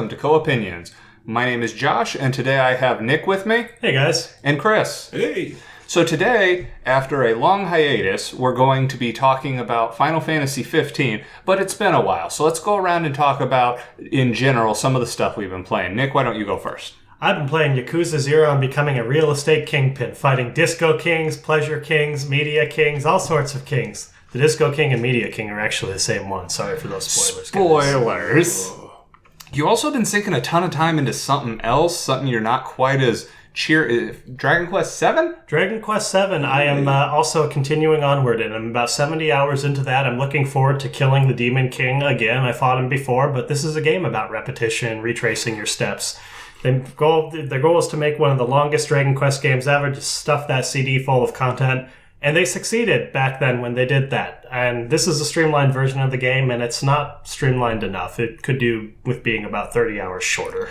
welcome to Co-Opinions. My name is Josh, and today I have Nick with me. Hey, guys. And Chris. Hey. So today, after a long hiatus, we're going to be talking about Final Fantasy 15, but it's been a while, so let's go around and talk about, in general, some of the stuff we've been playing. Nick, why don't you go first? I've been playing Yakuza 0 and becoming a real estate kingpin, fighting Disco Kings, Pleasure Kings, Media Kings, all sorts of kings. The Disco King and Media King are actually the same one. Sorry for those spoilers, guys. Spoilers! You also been sinking a ton of time into something else, something you're not quite as Dragon Quest 7? Dragon Quest 7, I am also continuing onward, and I'm about 70 hours into that. I'm looking forward to killing the Demon King again. I fought him before, but this is a game about repetition, retracing your steps. Their goal is to make one of the longest Dragon Quest games ever, just stuff that CD full of content. And they succeeded back then when they did that. And this is a streamlined version of the game, and it's not streamlined enough. It could do with being about 30 hours shorter.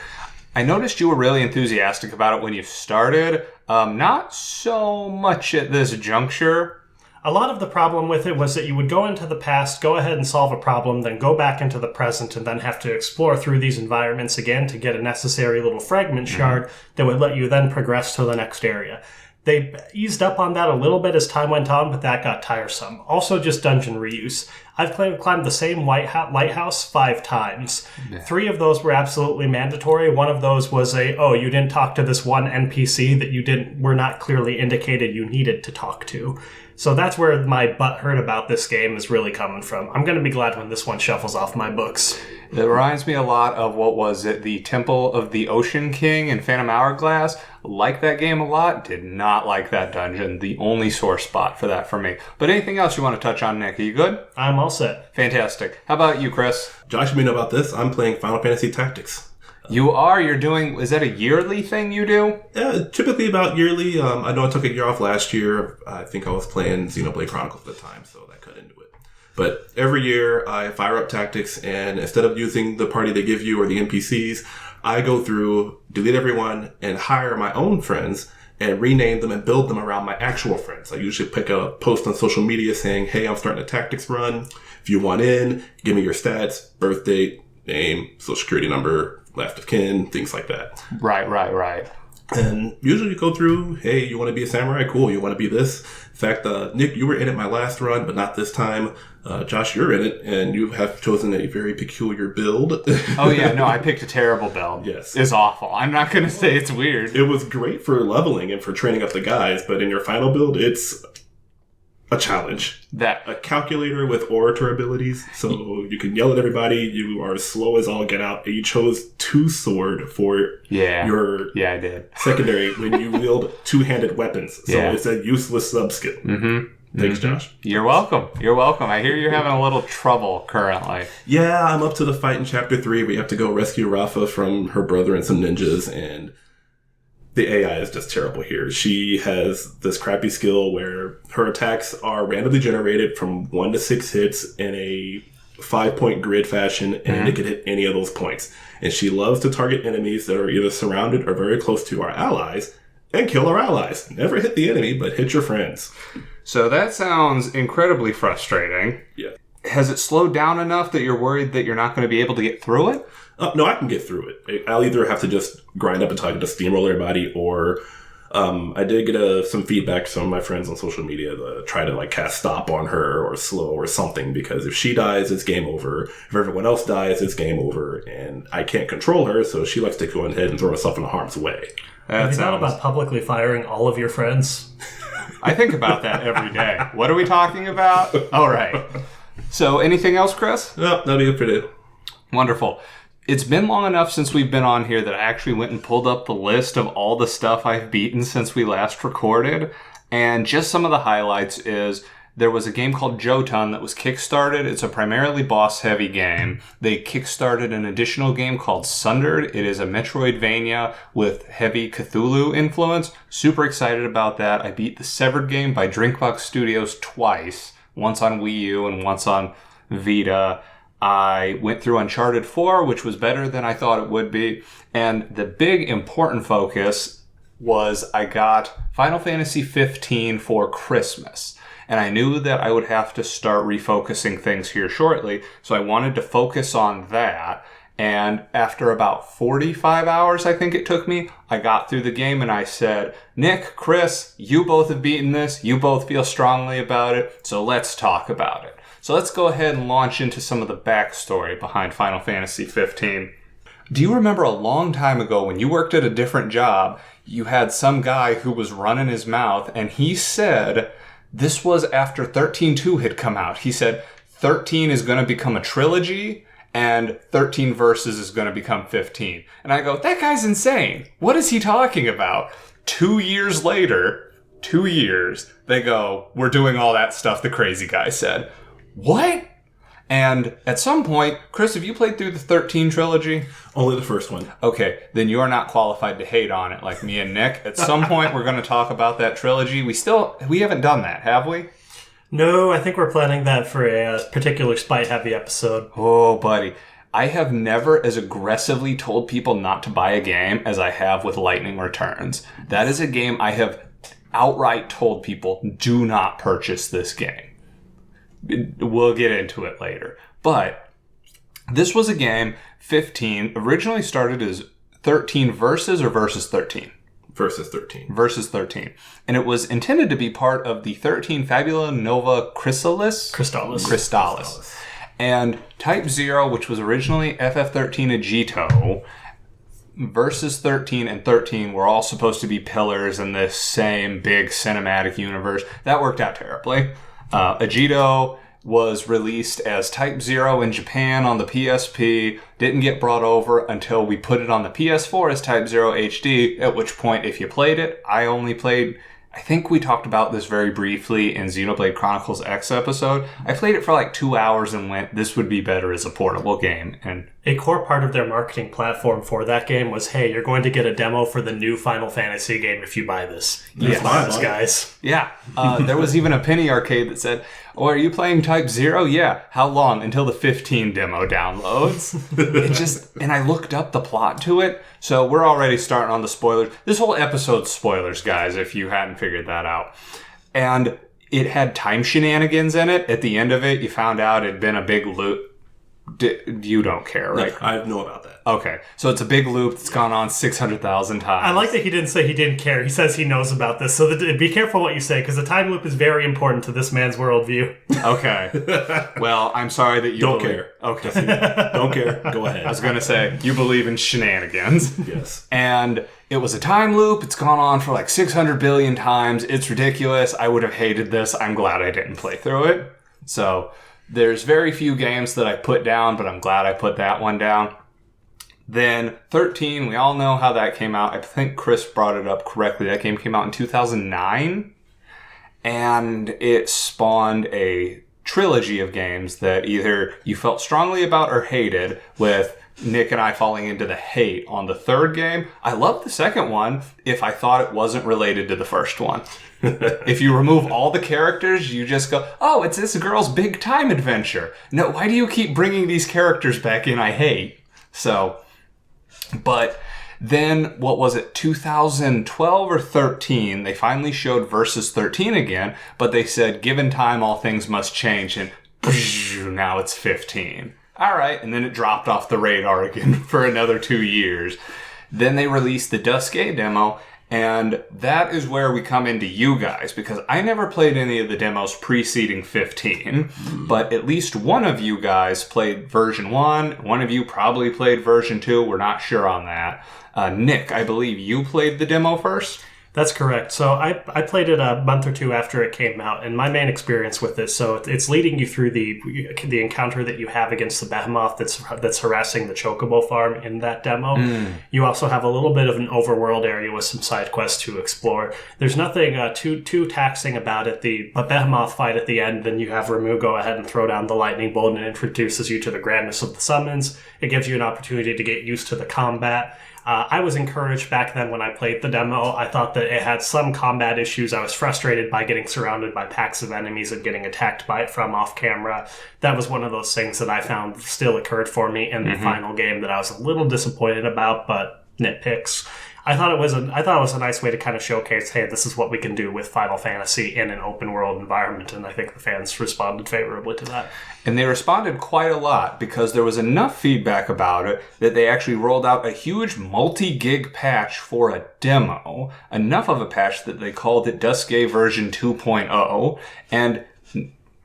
I noticed you were really enthusiastic about it when you started. Not so much at this juncture. A lot of the problem with it was that you would go into the past, go ahead and solve a problem, then go back into the present, and then have to explore through these environments again to get a necessary little fragment shard that would let you then progress to the next area. They eased up on that a little bit as time went on, but that got tiresome. Also, just dungeon reuse. I've climbed the same lighthouse 5 times. Yeah. 3 of those were absolutely mandatory. One of those was you didn't talk to this one NPC that were not clearly indicated you needed to talk to. So that's where my butt hurt about this game is really coming from. I'm going to be glad when this one shuffles off my books. It reminds me a lot of, what was it, the Temple of the Ocean King in Phantom Hourglass. Like that game a lot, did not like that dungeon. The only sore spot for that for me. But anything else you want to touch on, Nick? Are you good? I'm all set. Fantastic. How about you, Chris? Josh may know about this. I'm playing Final Fantasy Tactics. You're doing, is that a yearly thing you do? Yeah, typically about yearly. I know I took a year off last year. I think I was playing Xenoblade Chronicles at the time, so that cut into it. But every year I fire up Tactics, and instead of using the party they give you or the NPCs, I go through, delete everyone, and hire my own friends and rename them and build them around my actual friends. I usually pick a post on social media saying, hey, I'm starting a Tactics run. If you want in, give me your stats, birth date, name, social security number, last of kin, things like that. Right. And usually you go through, hey, you want to be a samurai? Cool. You want to be this? In fact, Nick, you were in it my last run, but not this time. Josh, you're in it, and you have chosen a very peculiar build. Oh, yeah. No, I picked a terrible build. Yes. It's awful. I'm not going to say it's weird. It was great for leveling and for training up the guys, but in your final build, it's a challenge. A calculator with orator abilities, so you can yell at everybody. You are slow as all get out. You chose 2 sword for your I did. secondary when you wield 2-handed weapons. So it's a useless sub-skill. Thanks, Josh. You're welcome. I hear you're having a little trouble currently. Yeah, I'm up to the fight in Chapter 3. We have to go rescue Rafa from her brother and some ninjas, and the AI is just terrible here. She has this crappy skill where her attacks are randomly generated from 1 to 6 hits in a 5-point grid fashion, and it can hit any of those points. And she loves to target enemies that are either surrounded or very close to our allies and kill our allies. Never hit the enemy, but hit your friends. So that sounds incredibly frustrating. Yeah. Has it slowed down enough that you're worried that you're not going to be able to get through it? No, I can get through it. I'll either have to just grind up until I can just steamroll everybody, or I did get some feedback from my friends on social media to try to cast stop on her or slow or something, because if she dies, it's game over. If everyone else dies, it's game over, and I can't control her, so she likes to go ahead and throw herself into harm's way. Have you thought about publicly firing all of your friends? I think about that every day. What are we talking about? All right. So anything else, Chris? No, that'll be it for today. Wonderful. It's been long enough since we've been on here that I actually went and pulled up the list of all the stuff I've beaten since we last recorded. And just some of the highlights is there was a game called Jotun that was kickstarted. It's a primarily boss-heavy game. They kickstarted an additional game called Sundered. It is a Metroidvania with heavy Cthulhu influence. Super excited about that. I beat the Severed game by Drinkbox Studios twice. Once on Wii U and once on Vita. I went through Uncharted 4, which was better than I thought it would be. And the big important focus was I got Final Fantasy 15 for Christmas. And I knew that I would have to start refocusing things here shortly. So I wanted to focus on that. And after about 45 hours, I think it took me, I got through the game and I said, Nick, Chris, you both have beaten this. You both feel strongly about it. So let's talk about it. So let's go ahead and launch into some of the backstory behind Final Fantasy 15. Do you remember a long time ago when you worked at a different job, you had some guy who was running his mouth and he said, this was after 13.2 had come out. He said, 13 is going to become a trilogy and 13 verses is going to become 15. And I go, that guy's insane. What is he talking about? 2 years later, 2 years, they go, we're doing all that stuff the crazy guy said. What? And at some point, Chris, have you played through the 13 trilogy? Only the first one. Okay, then you are not qualified to hate on it like me and Nick. At some point, we're going to talk about that trilogy. We haven't done that, have we? No, I think we're planning that for a particular spite-heavy episode. Oh, buddy. I have never as aggressively told people not to buy a game as I have with Lightning Returns. That is a game I have outright told people, do not purchase this game. We'll get into it later. But this was a game, 15, originally started as 13 verses or versus 13? Versus 13. Versus 13. And it was intended to be part of the 13 Fabula Nova Crystallis. And Type 0, which was originally FF13 Agito, versus 13 and 13 were all supposed to be pillars in this same big cinematic universe. That worked out terribly. Agito was released as Type 0 in Japan on the PSP, didn't get brought over until we put it on the PS4 as Type 0 HD, at which point, if you played it, I think we talked about this very briefly in Xenoblade Chronicles X episode. I played it for like 2 hours and went, this would be better as a portable game. And a core part of their marketing platform for that game was, hey, you're going to get a demo for the new Final Fantasy game if you buy this. Buy this, guys. Yeah. There was even a penny arcade that said, oh, are you playing Type 0? Yeah. How long? Until the 15 demo downloads. And I looked up the plot to it. So we're already starting on the spoilers. This whole episode's spoilers, guys, if you hadn't figured that out. And it had time shenanigans in it. At the end of it, you found out it'd been a big loop. You don't care, right? No, I know about that. Okay. So it's a big loop that's gone on 600,000 times. I like that he didn't say he didn't care. He says he knows about this. So be careful what you say, because the time loop is very important to this man's worldview. Okay. Well, I'm sorry that you don't care. Okay. Don't care. Go ahead. I was going to say, you believe in shenanigans. Yes. And it was a time loop. It's gone on for like 600 billion times. It's ridiculous. I would have hated this. I'm glad I didn't play through it. So there's very few games that I put down, but I'm glad I put that one down. Then 13, we all know how that came out. I think Chris brought it up correctly. That game came out in 2009, and it spawned a trilogy of games that either you felt strongly about or hated, with Nick and I falling into the hate on the third game. I loved the second one if I thought it wasn't related to the first one. If you remove all the characters, you just go, oh, it's this girl's big time adventure. No, why do you keep bringing these characters back in I hate? So, but then, what was it, 2012 or 13, they finally showed Versus 13 again, but they said, given time, all things must change, and now it's 15. All right, and then it dropped off the radar again for another 2 years. Then they released the Duscae demo, and that is where we come into you guys, because I never played any of the demos preceding 15, but at least one of you guys played version 1, one of you probably played version 2, we're not sure on that. Nick, I believe you played the demo first? That's correct. So I played it a month or two after it came out, and my main experience with this, so it's leading you through the encounter that you have against the behemoth that's harassing the Chocobo farm in that demo. You also have a little bit of an overworld area with some side quests to explore. There's nothing too taxing about it. The behemoth fight at the end, then you have Ramu go ahead and throw down the lightning bolt, and it introduces you to the grandness of the summons. It gives you an opportunity to get used to the combat. I was encouraged back then when I played the demo. I thought that it had some combat issues. I was frustrated by getting surrounded by packs of enemies and getting attacked from off camera. That was one of those things that I found still occurred for me in the final game that I was a little disappointed about, but nitpicks. I thought it was a nice way to kind of showcase, hey, this is what we can do with Final Fantasy in an open world environment, and I think the fans responded favorably to that. And they responded quite a lot because there was enough feedback about it that they actually rolled out a huge multi-gig patch for a demo. Enough of a patch that they called it Dusque version 2.0. And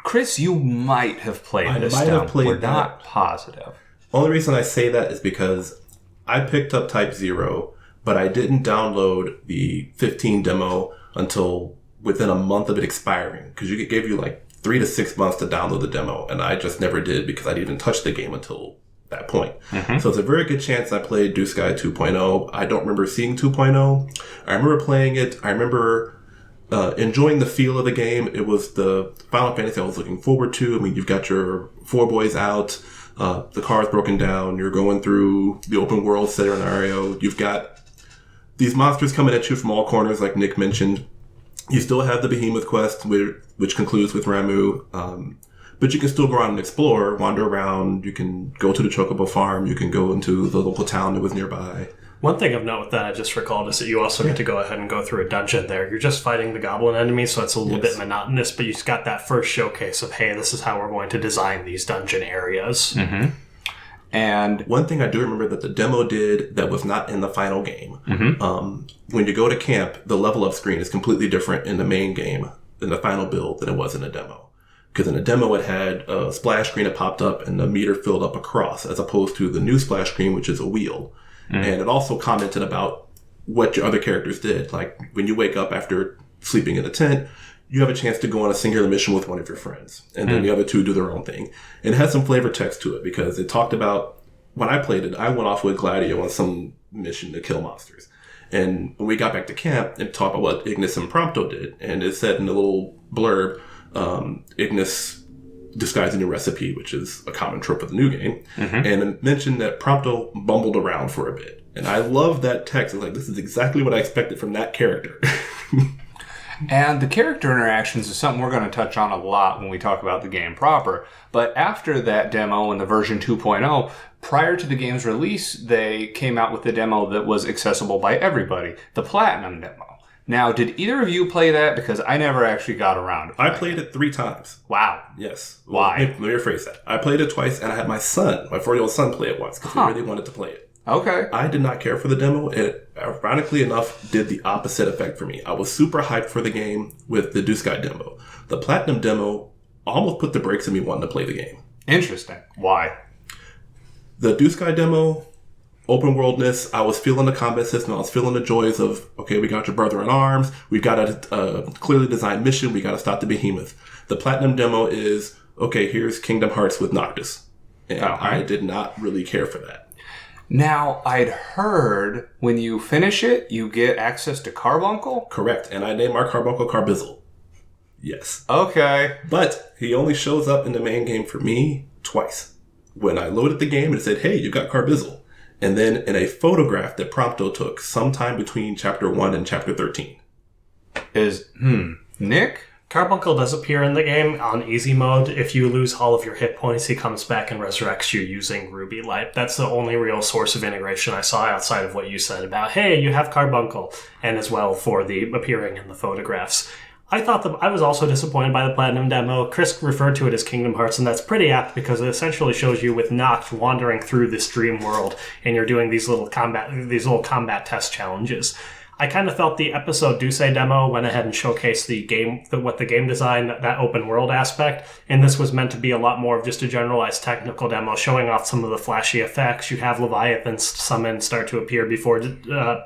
Chris, you might have played this demo. We're not positive. Only reason I say that is because I picked up Type 0, but I didn't download the 15 demo until within a month of it expiring, because it gave you like 3 to 6 months to download the demo, and I just never did because I didn't even touch the game until that point. So it's a very good chance I played Blue Sky 2.0. I don't remember seeing 2.0. I remember playing it. I remember enjoying the feel of the game. It was the Final Fantasy I was looking forward to. I mean, you've got your 4 boys out. The car is broken down. You're going through the open world scenario. You've got these monsters coming at you from all corners, like Nick mentioned. You still have the Behemoth quest, which concludes with Ramu. But you can still go around and explore, wander around. You can go to the Chocobo farm. You can go into the local town that was nearby. One thing of note that I just recalled is that you also get to go ahead and go through a dungeon there. You're just fighting the goblin enemies, so it's a little bit monotonous, but you've got that first showcase of, hey, this is how we're going to design these dungeon areas. And one thing I do remember that the demo did that was not in the final game. When you go to camp, the level up screen is completely different in the main game, in the final build, than it was in the demo. Because in the demo, it had a splash screen that popped up and the meter filled up across, as opposed to the new splash screen, which is a wheel. And it also commented about what your other characters did. Like, when you wake up after sleeping in a tent, you have a chance to go on a singular mission with one of your friends. And then the other 2 do their own thing. And it had some flavor text to it, because it talked about, when I played it, I went off with Gladio on some mission to kill monsters. And when we got back to camp, it talked about what Ignis and Prompto did. And it said in the little blurb, Ignis disguising a recipe, which is a common trope of the new game, and it mentioned that Prompto bumbled around for a bit. And I love that text. It's like, this is exactly what I expected from that character. And the character interactions is something we're going to touch on a lot when we talk about the game proper. But after that demo and the version 2.0, prior to the game's release, they came out with the demo that was accessible by everybody, the Platinum demo. Now, did either of you play that? Because I never actually got around to I played it 3 times. Wow. Yes. Why? Let me rephrase that. I played it twice, and I had my 4-year-old son play it once, because he really wanted to play it. Okay. I did not care for the demo. It, ironically enough, did the opposite effect for me. I was super hyped for the game with the Blue Sky demo. The Platinum demo almost put the brakes in me wanting to play the game. Interesting. Why? The Blue Sky demo, open worldness, I was feeling the combat system. I was feeling the joys of, okay, we got your brother in arms. We've got a clearly designed mission. We got to stop the Behemoth. The Platinum demo is, okay, here's Kingdom Hearts with Noctis. And I did not really care for that. Now, I'd heard when you finish it, you get access to Carbuncle? Correct. And I named our Carbuncle Carbizzle. Yes. Okay. But he only shows up in the main game for me twice. When I loaded the game, it said, hey, you got Carbizzle. And then in a photograph that Prompto took sometime between Chapter 1 and Chapter 13. Nick? Carbuncle does appear in the game on easy mode. If you lose all of your hit points, he comes back and resurrects you using Ruby Light. That's the only real source of integration I saw outside of what you said about, hey, you have Carbuncle, and as well for the appearing in the photographs. I thought I was also disappointed by the Platinum demo. Chris referred to it as Kingdom Hearts, and that's pretty apt because it essentially shows you with Noct wandering through this dream world, and you're doing these little combat test challenges. I kind of felt the episode Duce demo went ahead and showcased the game, what the game design, that open world aspect, and this was meant to be a lot more of just a generalized technical demo, showing off some of the flashy effects. You have Leviathans summon start to appear before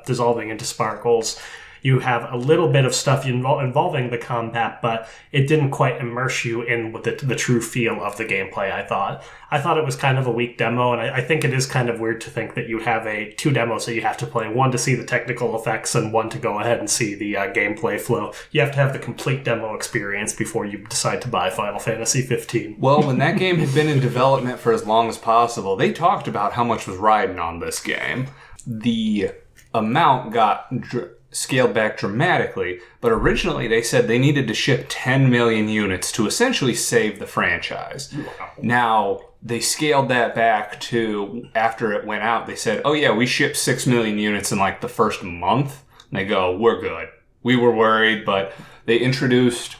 dissolving into sparkles. You have a little bit of stuff involving the combat, but it didn't quite immerse you in with the true feel of the gameplay, I thought. I thought it was kind of a weak demo, and I think it is kind of weird to think that you have two demos that you have to play. One to see the technical effects, and one to go ahead and see the gameplay flow. You have to have the complete demo experience before you decide to buy Final Fantasy 15. Well, when that game had been in development for as long as possible, they talked about how much was riding on this game. The amount got scaled back dramatically, but originally they said they needed to ship 10 million units to essentially save the franchise. Wow. Now, they scaled that back to, after it went out, they said, oh yeah, we shipped 6 million units in like the first month. And they go, we're good. We were worried, but they introduced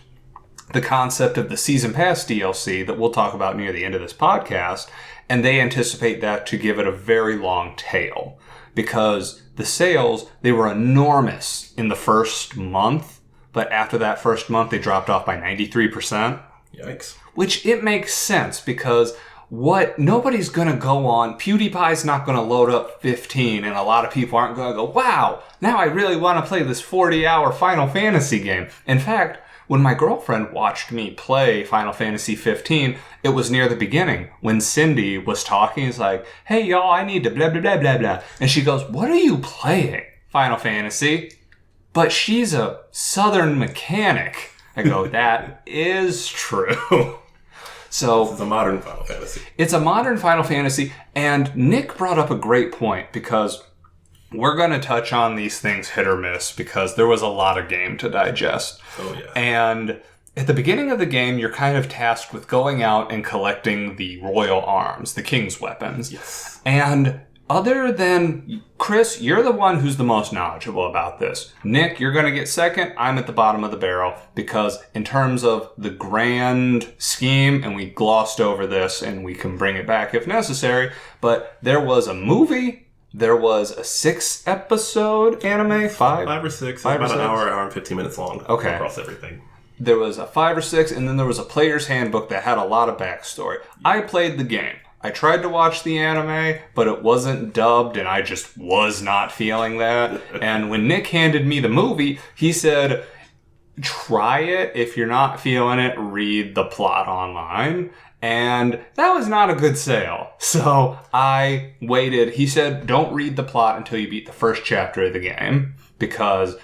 the concept of the Season Pass DLC that we'll talk about near the end of this podcast, and they anticipate that to give it a very long tail. Because the sales, they were enormous in the first month, but after that first month, they dropped off by 93%. Yikes. Which it makes sense, because nobody's gonna go on, PewDiePie's not gonna load up 15, and a lot of people aren't gonna go, wow, now I really want to play this 40-hour Final Fantasy game. In fact, when my girlfriend watched me play Final Fantasy 15, it was near the beginning when Cindy was talking. It's like, hey y'all, I need to blah blah blah blah blah, and she goes, what are you playing? Final Fantasy? But she's a Southern mechanic. I go, that is true. So this is a modern Final Fantasy. It's a modern Final Fantasy, and Nick brought up a great point, because we're going to touch on these things hit or miss, because there was a lot of game to digest. Oh, yeah. And at the beginning of the game, you're kind of tasked with going out and collecting the royal arms, the king's weapons. Yes. And other than Chris, you're the one who's the most knowledgeable about this. Nick, you're going to get second. I'm at the bottom of the barrel, because in terms of the grand scheme, and we glossed over this and we can bring it back if necessary, but there was a movie. There was a 6-episode anime, 5 or 6, Five or about an six? hour and 15 minutes long. Okay. Across everything. There was a 5 or 6, and then there was a player's handbook that had a lot of backstory. I played the game. I tried to watch the anime, but it wasn't dubbed, and I just was not feeling that. And when Nick handed me the movie, he said, try it. If you're not feeling it, read the plot online. And that was not a good sale. So I waited. He said, don't read the plot until you beat the first chapter of the game, because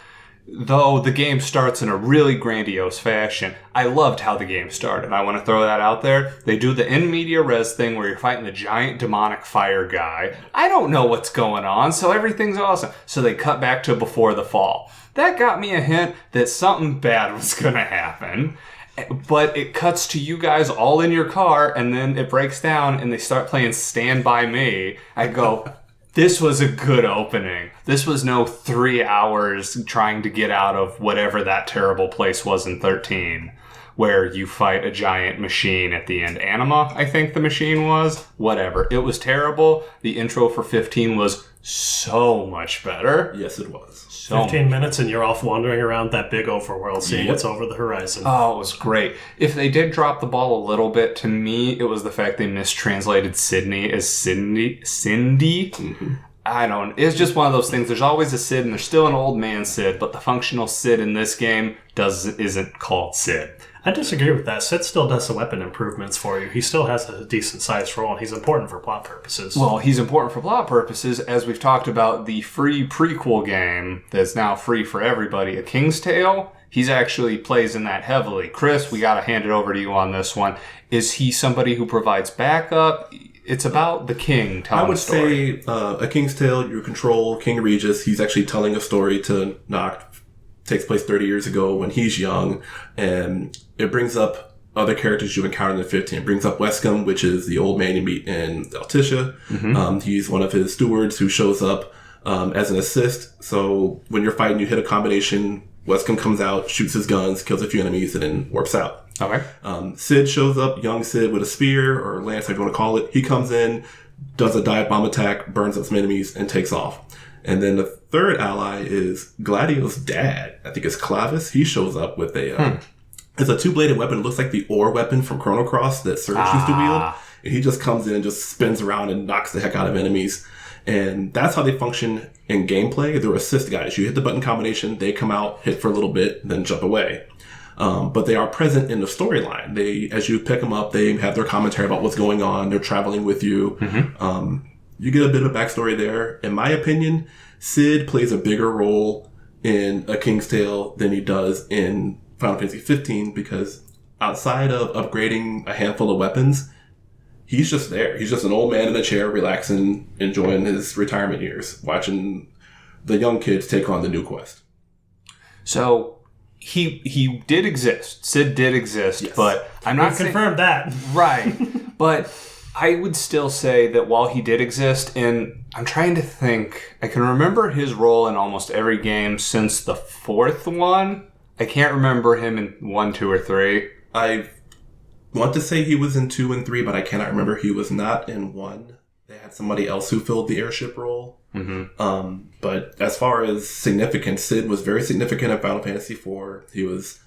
though the game starts in a really grandiose fashion, I loved how the game started. I want to throw that out there. They do the in media res thing where you're fighting the giant demonic fire guy. I don't know what's going on, so everything's awesome. So they cut back to before the fall. That got me a hint that something bad was going to happen. But it cuts to you guys all in your car, and then it breaks down, and they start playing Stand By Me. I go, this was a good opening. This was no 3 hours trying to get out of whatever that terrible place was in 13, where you fight a giant machine at the end. Anima, I think the machine was. Whatever. It was terrible. The intro for 15 was so much better. Yes, it was. 15 minutes and you're off wandering around that big overworld, seeing what's over the horizon. Oh, it was great. If they did drop the ball a little bit, to me, it was the fact they mistranslated Sydney as Cindy. Mm-hmm. I don't. It's just one of those things. There's always a Sid, and there's still an old man Sid, but the functional Sid in this game isn't called Sid. I disagree with that. Sid still does the weapon improvements for you. He still has a decent sized role, and he's important for plot purposes. Well, he's important for plot purposes, as we've talked about the free prequel game that's now free for everybody, A King's Tale. He's actually plays in that heavily. Chris, we got to hand it over to you on this one. Is he somebody who provides backup? It's about the king telling a story. I would say A King's Tale, you control King Regis. He's actually telling a story to Noct. Takes place 30 years ago when he's young, and it brings up other characters you encountered in 15. It brings up Wescombe, which is the old man you meet in Altissia. Mm-hmm. He's one of his stewards who shows up as an assist. So when you're fighting, you hit a combination. Wescombe comes out, shoots his guns, kills a few enemies, and then warps out. Okay. Sid shows up, young Sid with a spear, or lance, if you want to call it. He comes in, does a dive bomb attack, burns up some enemies, and takes off. And then the third ally is Gladio's dad. I think it's Clavis. He shows up with it's a two-bladed weapon. It looks like the ore weapon from Chrono Cross that Surge used to wield. And he just comes in and just spins around and knocks the heck out of enemies. And that's how they function in gameplay. They're assist guys. You hit the button combination, they come out, hit for a little bit, then jump away. But they are present in the storyline. As you pick them up, they have their commentary about what's going on. They're traveling with you. Mm-hmm. You get a bit of backstory there. In my opinion, Sid plays a bigger role in A King's Tale than he does in Final Fantasy 15, because outside of upgrading a handful of weapons, he's just there. He's just an old man in a chair, relaxing, enjoying his retirement years, watching the young kids take on the new quest. So he did exist. Sid did exist, yes. But I'm not confirmed that. Right. But I would still say that while he did exist in... I'm trying to think. I can remember his role in almost every game since the 4th one. I can't remember him in 1, 2, or 3. I want to say he was in 2 and 3, but I cannot remember. He was not in 1. They had somebody else who filled the airship role. Mm-hmm. But as far as significance, Sid was very significant in Final Fantasy IV. He was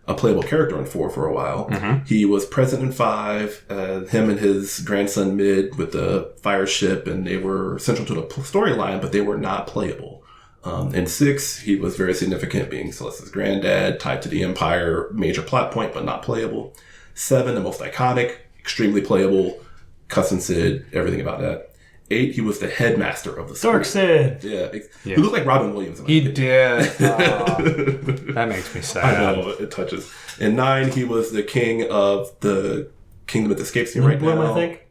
a playable character in 4 for a while. Mm-hmm. He was present in 5, him and his grandson Mid with the fire ship, and they were central to the storyline, but they were not playable. In 6, he was very significant, being Celeste's granddad, tied to the Empire, major plot point, but not playable. 7, the most iconic, extremely playable, cousin Sid, everything about that. 8, he was the headmaster of the school. Dark Sid. Yeah. He looked like Robin Williams. He did. That makes me sad. I know, it touches. In 9, he was the king of the kingdom that escapes me right now. I think.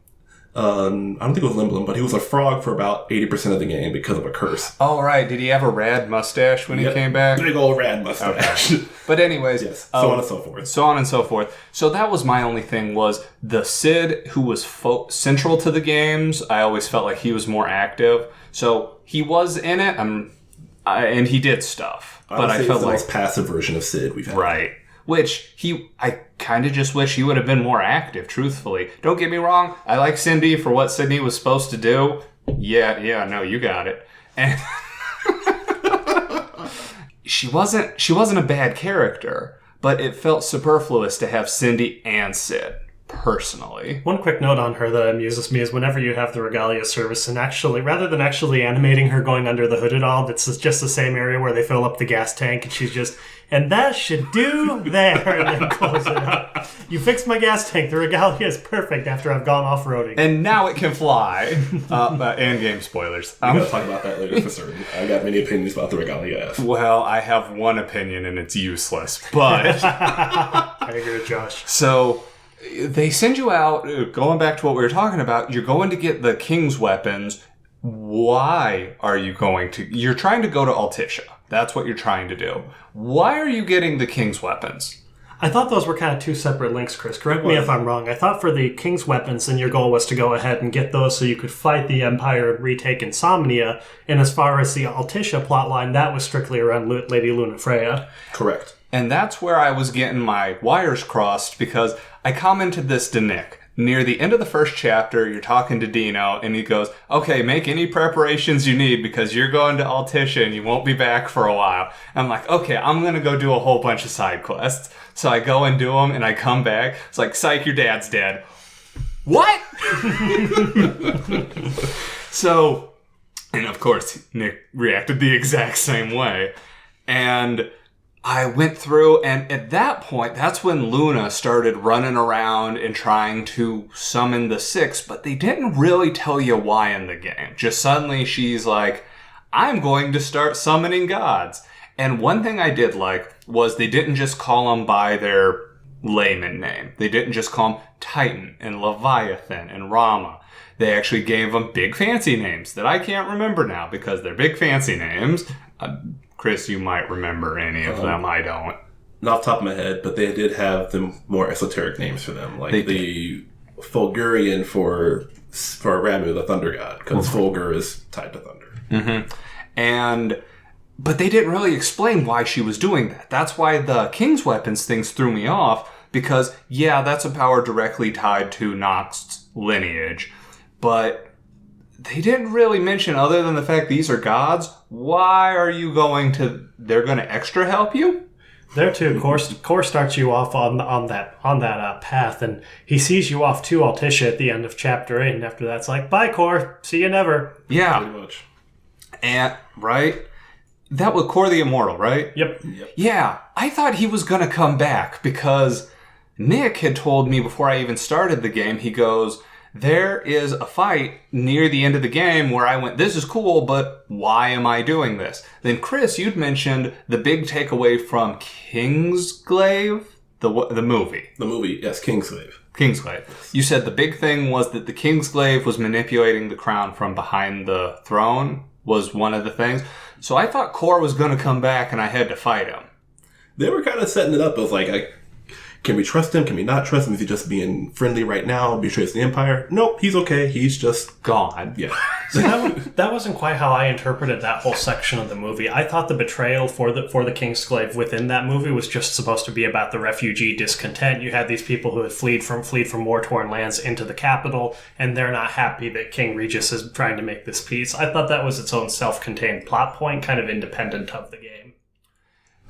I don't think it was Limblom, but he was a frog for about 80% of the game because of a curse. Oh, right. Did he have a rad mustache when he came back? Big old rad mustache. Okay. But anyways. Yes. So on and so forth. So on and so forth. So that was my only thing, was the Sid who was central to the games. I always felt like he was more active. So he was in it, and he did stuff. But I felt the like most passive version of Sid we've had. Right. Which I kind of just wish he would have been more active, truthfully. Don't get me wrong. I like Cindy for what Sydney was supposed to do. Yeah, no, you got it. And she wasn't a bad character, but it felt superfluous to have Cindy and Sid, personally. One quick note on her that amuses me is whenever you have the Regalia service, and actually, rather than actually animating her going under the hood at all, it's just the same area where they fill up the gas tank, and she's just... And that should do there, and then close it up. You fixed my gas tank. The Regalia is perfect after I've gone off-roading. And now it can fly. And game spoilers. We're going to talk about that later for certain. I got many opinions about the Regalia F. Well, I have one opinion, and it's useless. But... I agree with Josh. So... They send you out, going back to what we were talking about, you're going to get the king's weapons. Why are you going to... You're trying to go to Altissia. That's what you're trying to do. Why are you getting the king's weapons? I thought those were kind of two separate links, Chris. Correct me if I'm wrong. I thought for the king's weapons, then your goal was to go ahead and get those so you could fight the Empire and retake Insomnia. And as far as the Altissia plotline, that was strictly around Lady Lunafreya. Correct. And that's where I was getting my wires crossed, because I commented this to Nick. Near the end of the first chapter, you're talking to Dino, and he goes, okay, make any preparations you need, because you're going to Altissia and you won't be back for a while. I'm like, okay, I'm going to go do a whole bunch of side quests. So I go and do them, and I come back. It's like, psych, your dad's dead. What? So, and of course, Nick reacted the exact same way. And... I went through, and at that point, that's when Luna started running around and trying to summon the 6, but they didn't really tell you why in the game. Just suddenly she's like, I'm going to start summoning gods. And one thing I did like was they didn't just call them by their layman name. They didn't just call them Titan and Leviathan and Rama. They actually gave them big fancy names that I can't remember now because they're big fancy names. Chris, you might remember any of them. I don't. Not off the top of my head, but they did have the more esoteric names for them, like the Fulgurian for Ramu, the thunder god, because Fulgur is tied to thunder. Mm-hmm. But they didn't really explain why she was doing that. That's why the King's Weapons things threw me off, because, yeah, that's a power directly tied to Nox's lineage, but... They didn't really mention, other than the fact these are gods, why are you going to... They're going to extra help you? There too, Kor starts you off on that path, and he sees you off to Altissia at the end of chapter 8, and after that it's like, bye Kor, see you never. Yeah. Pretty much. And, right? That was Kor the Immortal, right? Yep. Yeah, I thought he was going to come back, because Nick had told me before I even started the game, he goes... There is a fight near the end of the game where I went, this is cool, but why am I doing this? Then, Chris, you'd mentioned the big takeaway from Kingsglaive, the movie. The movie, yes, Kingsglaive. Kingsglaive. You said the big thing was that the Kingsglaive was manipulating the crown from behind the throne, was one of the things. So I thought Kor was going to come back and I had to fight him. They were kind of setting it up as like, Can we trust him? Can we not trust him? Is he just being friendly right now? Betrays the Empire? Nope, he's okay. He's just gone. Yeah. So that wasn't quite how I interpreted that whole section of the movie. I thought the betrayal for the Kingsglaive within that movie was just supposed to be about the refugee discontent. You had these people who had fled from war-torn lands into the capital, and they're not happy that King Regis is trying to make this peace. I thought that was its own self-contained plot point, kind of independent of the game.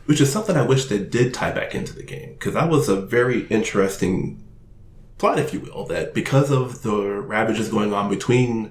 Which is something I wish they did tie back into the game, because that was a very interesting plot, if you will, that because of the ravages going on between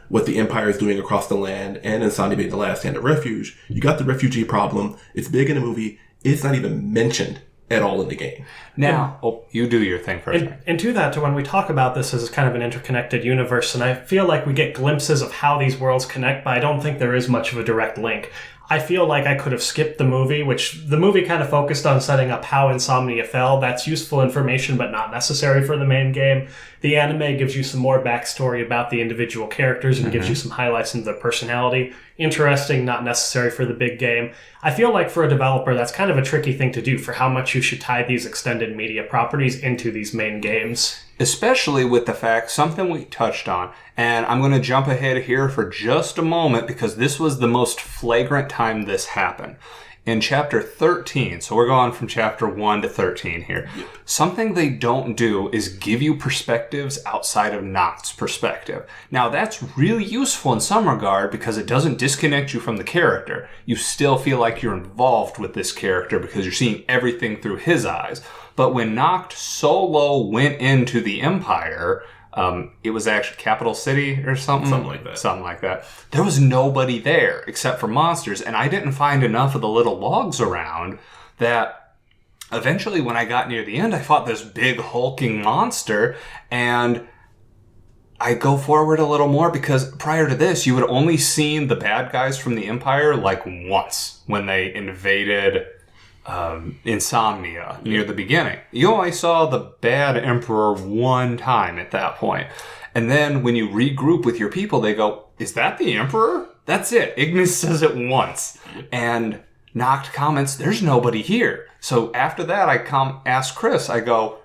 what the Empire is doing across the land and Insomnia being the last stand of refuge, you got the refugee problem. It's big in the movie. It's not even mentioned at all in the game. Now, you do your thing first. And to that, to when we talk about this as kind of an interconnected universe, and I feel like we get glimpses of how these worlds connect, but I don't think there is much of a direct link. I feel like I could have skipped the movie, which the movie kind of focused on setting up how Insomnia fell. That's useful information, but not necessary for the main game. The anime gives you some more backstory about the individual characters and gives you some highlights into their personality. Interesting, not necessary for the big game. I feel like for a developer, that's kind of a tricky thing to do for how much you should tie these extended media properties into these main games. Especially with the fact, something we touched on, and I'm going to jump ahead here for just a moment because this was the most flagrant time this happened. In Chapter 13, so we're going from Chapter 1 to 13 here, something they don't do is give you perspectives outside of Noct's perspective. Now, that's really useful in some regard because it doesn't disconnect you from the character. You still feel like you're involved with this character because you're seeing everything through his eyes. But when Noct solo went into the Empire, it was actually Capital City or something. Something like that. Something like that. There was nobody there except for monsters, and I didn't find enough of the little logs around that eventually when I got near the end, I fought this big hulking monster, and I go forward a little more because prior to this, you had only seen the bad guys from the Empire like once when they invaded Insomnia near the beginning. You only saw the bad Emperor one time at that point. And then when you regroup with your people, they go, is that the Emperor? That's it. Ignis says it once. And Noct comments, there's nobody here. So after that, I ask Chris, I go,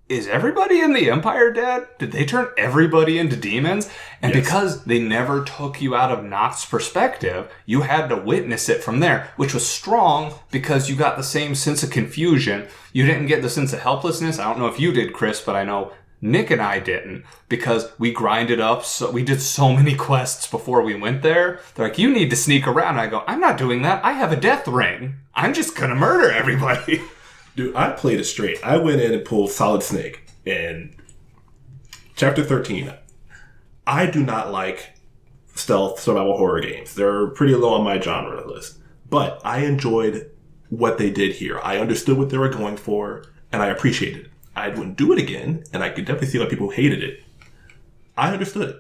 is everybody in the Empire dead? Did they turn everybody into demons? And because they never took you out of Noct's perspective, you had to witness it from there, which was strong because you got the same sense of confusion. You didn't get the sense of helplessness. I don't know if you did, Chris, but I know Nick and I didn't because we grinded up. So we did so many quests before we went there. They're like, you need to sneak around. I go, I'm not doing that. I have a death ring. I'm just going to murder everybody. Dude, I played it straight. I went in and pulled Solid Snake in Chapter 13. I do not like stealth survival horror games. They're pretty low on my genre list. But I enjoyed what they did here. I understood what they were going for, and I appreciated it. I wouldn't do it again, and I could definitely see why people hated it. I understood it,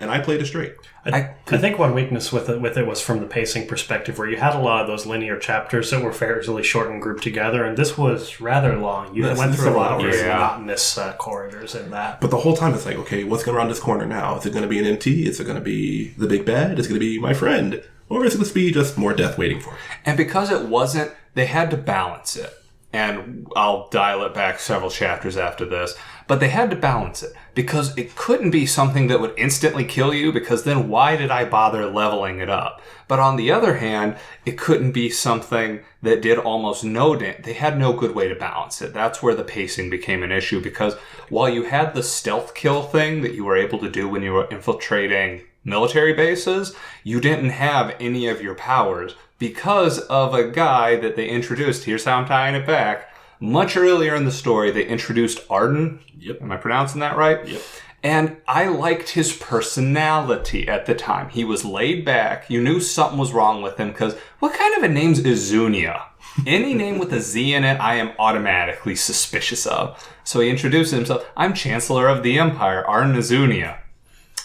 and I played it straight. I think one weakness with it was from the pacing perspective, where you had a lot of those linear chapters that were fairly short and grouped together, and this was rather long. You went through a lot of monotonous corridors in that. But the whole time it's like, okay, what's going around this corner now? Is it going to be an MT? Is it going to be the big bad? Is it going to be my friend? Or is it going to be just more death waiting for me? And because it wasn't, they had to balance it. And I'll dial it back several chapters after this. But they had to balance it because it couldn't be something that would instantly kill you because then why did I bother leveling it up? But on the other hand, it couldn't be something that did almost no damage. They had no good way to balance it. That's where the pacing became an issue because while you had the stealth kill thing that you were able to do when you were infiltrating military bases, you didn't have any of your powers because of a guy that they introduced. Here's how I'm tying it back. Much earlier in the story, they introduced Arden. Yep. Am I pronouncing that right? Yep. And I liked his personality at the time. He was laid back. You knew something was wrong with him because what kind of a name's Izunia? Any name with a Z in it, I am automatically suspicious of. So he introduced himself. I'm Chancellor of the Empire, Arden Izunia.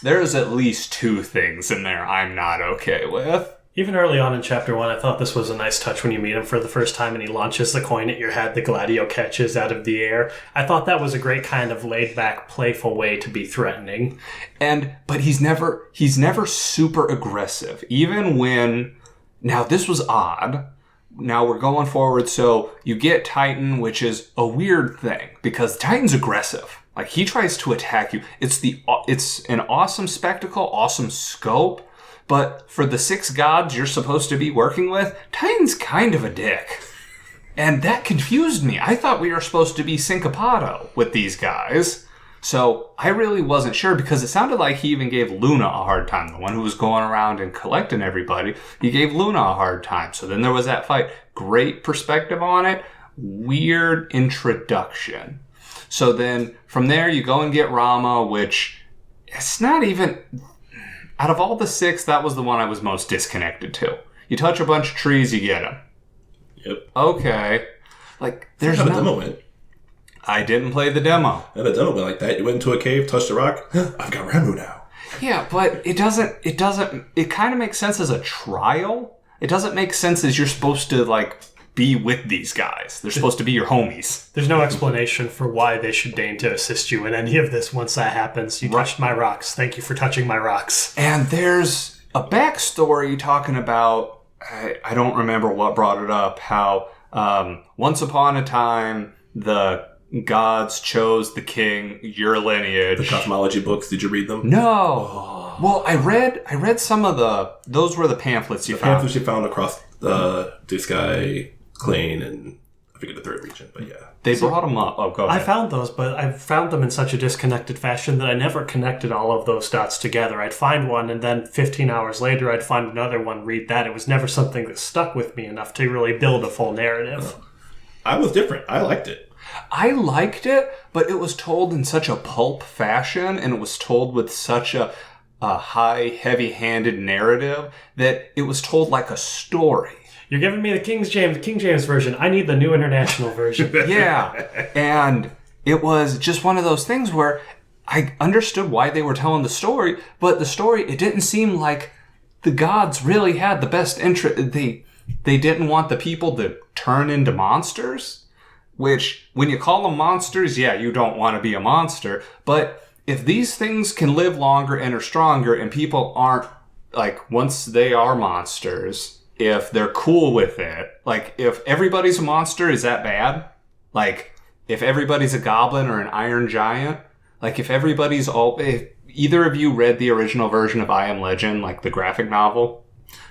There's at least two things in there I'm not okay with. Even early on in Chapter 1, I thought this was a nice touch when you meet him for the first time and he launches the coin at your head, the Gladio catches out of the air. I thought that was a great kind of laid-back, playful way to be threatening. But he's never super aggressive. Even when... Now, this was odd. now we're going forward. So you get Titan, which is a weird thing because Titan's aggressive. Like, he tries to attack you. It's an awesome spectacle, awesome scope. But for the 6 gods you're supposed to be working with, Titan's kind of a dick. And that confused me. I thought we were supposed to be syncopado with these guys. So I really wasn't sure because it sounded like he even gave Luna a hard time. The one who was going around and collecting everybody, he gave Luna a hard time. So then there was that fight. Great perspective on it. Weird introduction. So then from there you go and get Rama, which it's not even... Out of all the 6, that was the one I was most disconnected to. You touch a bunch of trees, you get them. Yep. Okay. Like, there's no... How the demo went? I didn't play the demo. Yeah, the demo went like that. You went into a cave, touched a rock. I've got Ramu now. Yeah, but it kind of makes sense as a trial. It doesn't make sense as you're supposed to, like, be with these guys. They're supposed to be your homies. There's no explanation for why they should deign to assist you in any of this once that happens. You touched my rocks. Thank you for touching my rocks. And there's a backstory talking about, I don't remember what brought it up, how once upon a time the gods chose the king, your lineage. The cosmology books, did you read them? No. Well, I read some of those were the pamphlets you found. Pamphlets you found across Disguy, Clane, and I forget the third region, but yeah. They brought them up. Oh, go ahead. I found those, but I found them in such a disconnected fashion that I never connected all of those dots together. I'd find one, and then 15 hours later, I'd find another one, read that. It was never something that stuck with me enough to really build a full narrative. I was different. I liked it. I liked it, but it was told in such a pulp fashion, and it was told with such a high, heavy-handed narrative that it was told like a story. You're giving me the King James version. I need the New International version. Yeah, and it was just one of those things where I understood why they were telling the story, but the story, it didn't seem like the gods really had the best interest. They didn't want the people to turn into monsters. Which, when you call them monsters, yeah, you don't want to be a monster. But if these things can live longer and are stronger and people aren't, like, once they are monsters, if they're cool with it, like, if everybody's a monster, is that bad? Like, if everybody's a goblin or an iron giant, like, if everybody's if either of you read the original version of I Am Legend, like the graphic novel?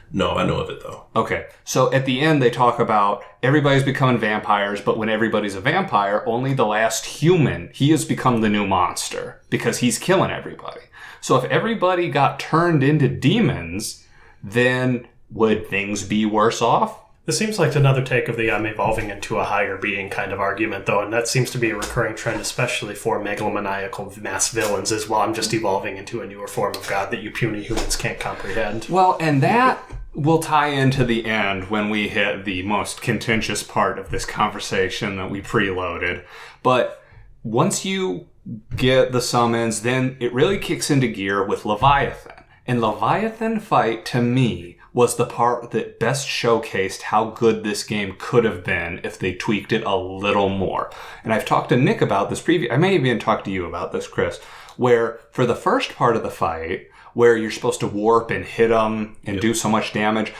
No, I know of it, though. Okay, so at the end they talk about everybody's becoming vampires, but when everybody's a vampire, only the last human, he has become the new monster, because he's killing everybody. So if everybody got turned into demons, then would things be worse off? This seems like another take of the I'm evolving into a higher being kind of argument, though, and that seems to be a recurring trend, especially for megalomaniacal mass villains, is, well, I'm just evolving into a newer form of God that you puny humans can't comprehend. Well, and that will tie into the end when we hit the most contentious part of this conversation that we preloaded. But once you get the summons, then it really kicks into gear with Leviathan. And Leviathan fight, to me, was the part that best showcased how good this game could have been if they tweaked it a little more. And I've talked to Nick about this I may even talk to you about this, Chris, where for the first part of the fight, where you're supposed to warp and hit them and do so much damage,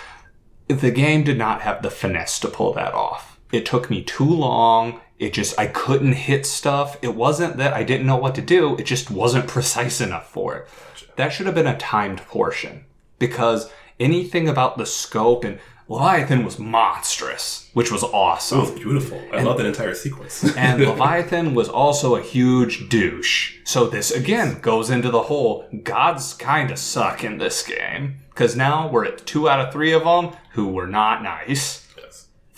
the game did not have the finesse to pull that off. It took me too long. I couldn't hit stuff. It wasn't that I didn't know what to do. It just wasn't precise enough for it. Gotcha. That should have been a timed portion, because anything about the scope, and Leviathan was monstrous, which was awesome. It was beautiful. I love that entire sequence. And Leviathan was also a huge douche. So this, again, goes into the whole gods kind of suck in this game. Because now we're at 2 out of 3 of them who were not nice.